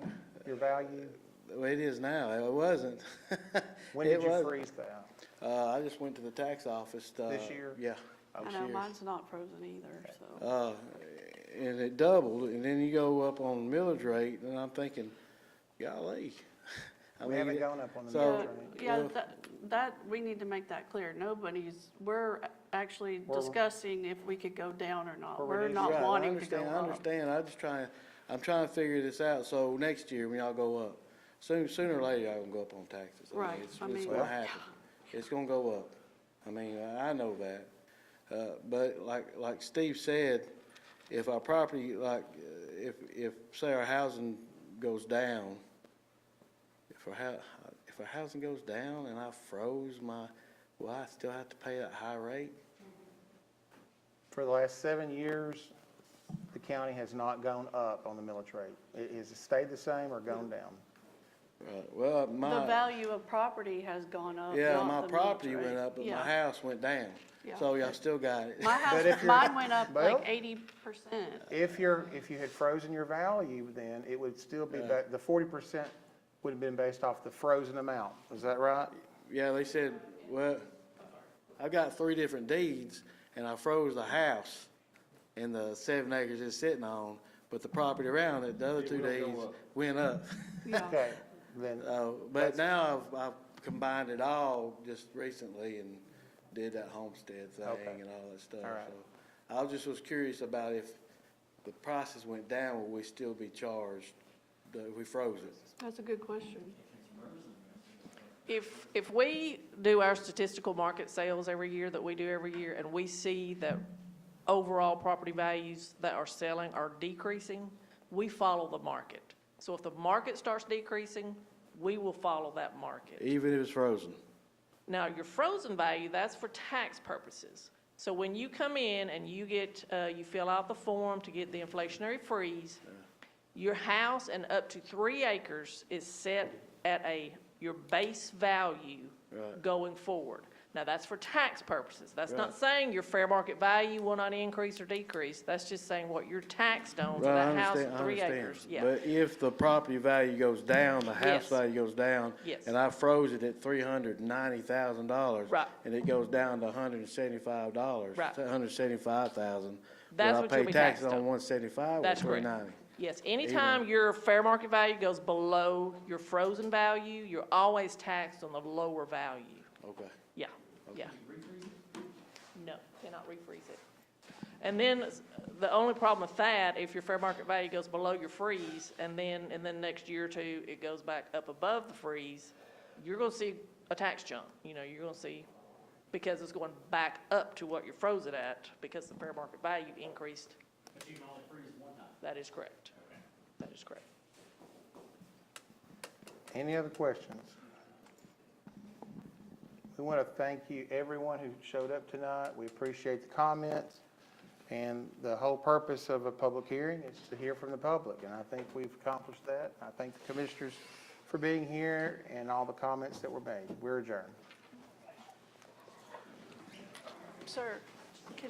your value? Well, it is now. It wasn't. When It did you wasn't. freeze that? I just went to the tax office. This year? Yeah. I this know year. mine's not frozen either, so. And it doubled, and then you go up on millage rate, and I'm thinking, golly. I We mean, haven't gone up on the so- millage rate. Yeah, well- that, we need to make that clear. We're actually discussing if we could go down or not. We're We're reducing. not Right, wanting to go I up. understand. I'm trying to figure this out, so next year, when y'all go up, sooner or later, y'all gonna go up on taxes. I mean, Right, It's I it's mean- gonna happen. It's gonna go up. I mean, I know that. But like Steve said, if our property, if say our housing goes down, if our housing goes down and I froze will I still have to pay that high rate? For the last 7 years, the county has not gone up on the millage rate. It has stayed the same or gone down. Well, The value of property has gone up, yeah, not my the millage property rate. went up, but Yeah. my house went down. Yeah. So y'all still got it. My But if house, you're- mine went up Well- like 80%. If you had frozen your value, then it would still be, the 40% would have been based off the frozen amount. Is that right? Yeah, they said, well, I've got 3 different deeds, and I froze the house and the 7 acres it's sitting on, but the property around it, the other 2 deeds went up. Yeah. Okay, then, But now I've combined it all just recently and did that homestead Okay. thing and all that stuff. All right. So I was curious about if the prices went down, will we still be charged if we froze it? That's a good question. If we do our statistical market sales every year that we do every year, and we see that overall property values that are selling are decreasing, we follow the market. So if the market starts decreasing, we will follow that market. Even if it's frozen? Now, your frozen value, that's for tax purposes. So when you come in and you get, you fill out the form to get the inflationary freeze, your house and up to 3 acres is set at your base value Right. going forward. Now, that's for tax purposes. That's not Right. saying your fair market value will not increase or decrease. That's just saying what you're taxed on for Right, I that house understand, at I 3 understand. acres. Yeah. But if the property value goes down, the house Yes. value goes down. Yes. And I froze it at $390,000. Right. And it goes down to $175. Right. $175,000. That's what you'll be taxed on on. 175 or That's correct. 390. Yes, anytime your fair market value goes below your frozen value, you're always taxed on the lower value. Okay. Yeah, yeah. No, cannot refreeze it. And then the only problem with that, if your fair market value goes below your freeze, and then next year or two, it goes back up above the freeze, you're gonna see a tax jump. You know, you're gonna see, because it's going back up to what you're frozen at, because the fair market value increased. But you can only freeze one time. That is correct. That is correct. any other questions? We want to thank you, everyone who showed up tonight. We appreciate the comments. And the whole purpose of a public hearing is to hear from the public, and I think we've accomplished that. I thank the commissioners for being here and all the comments that were made. We're adjourned. Sir, can,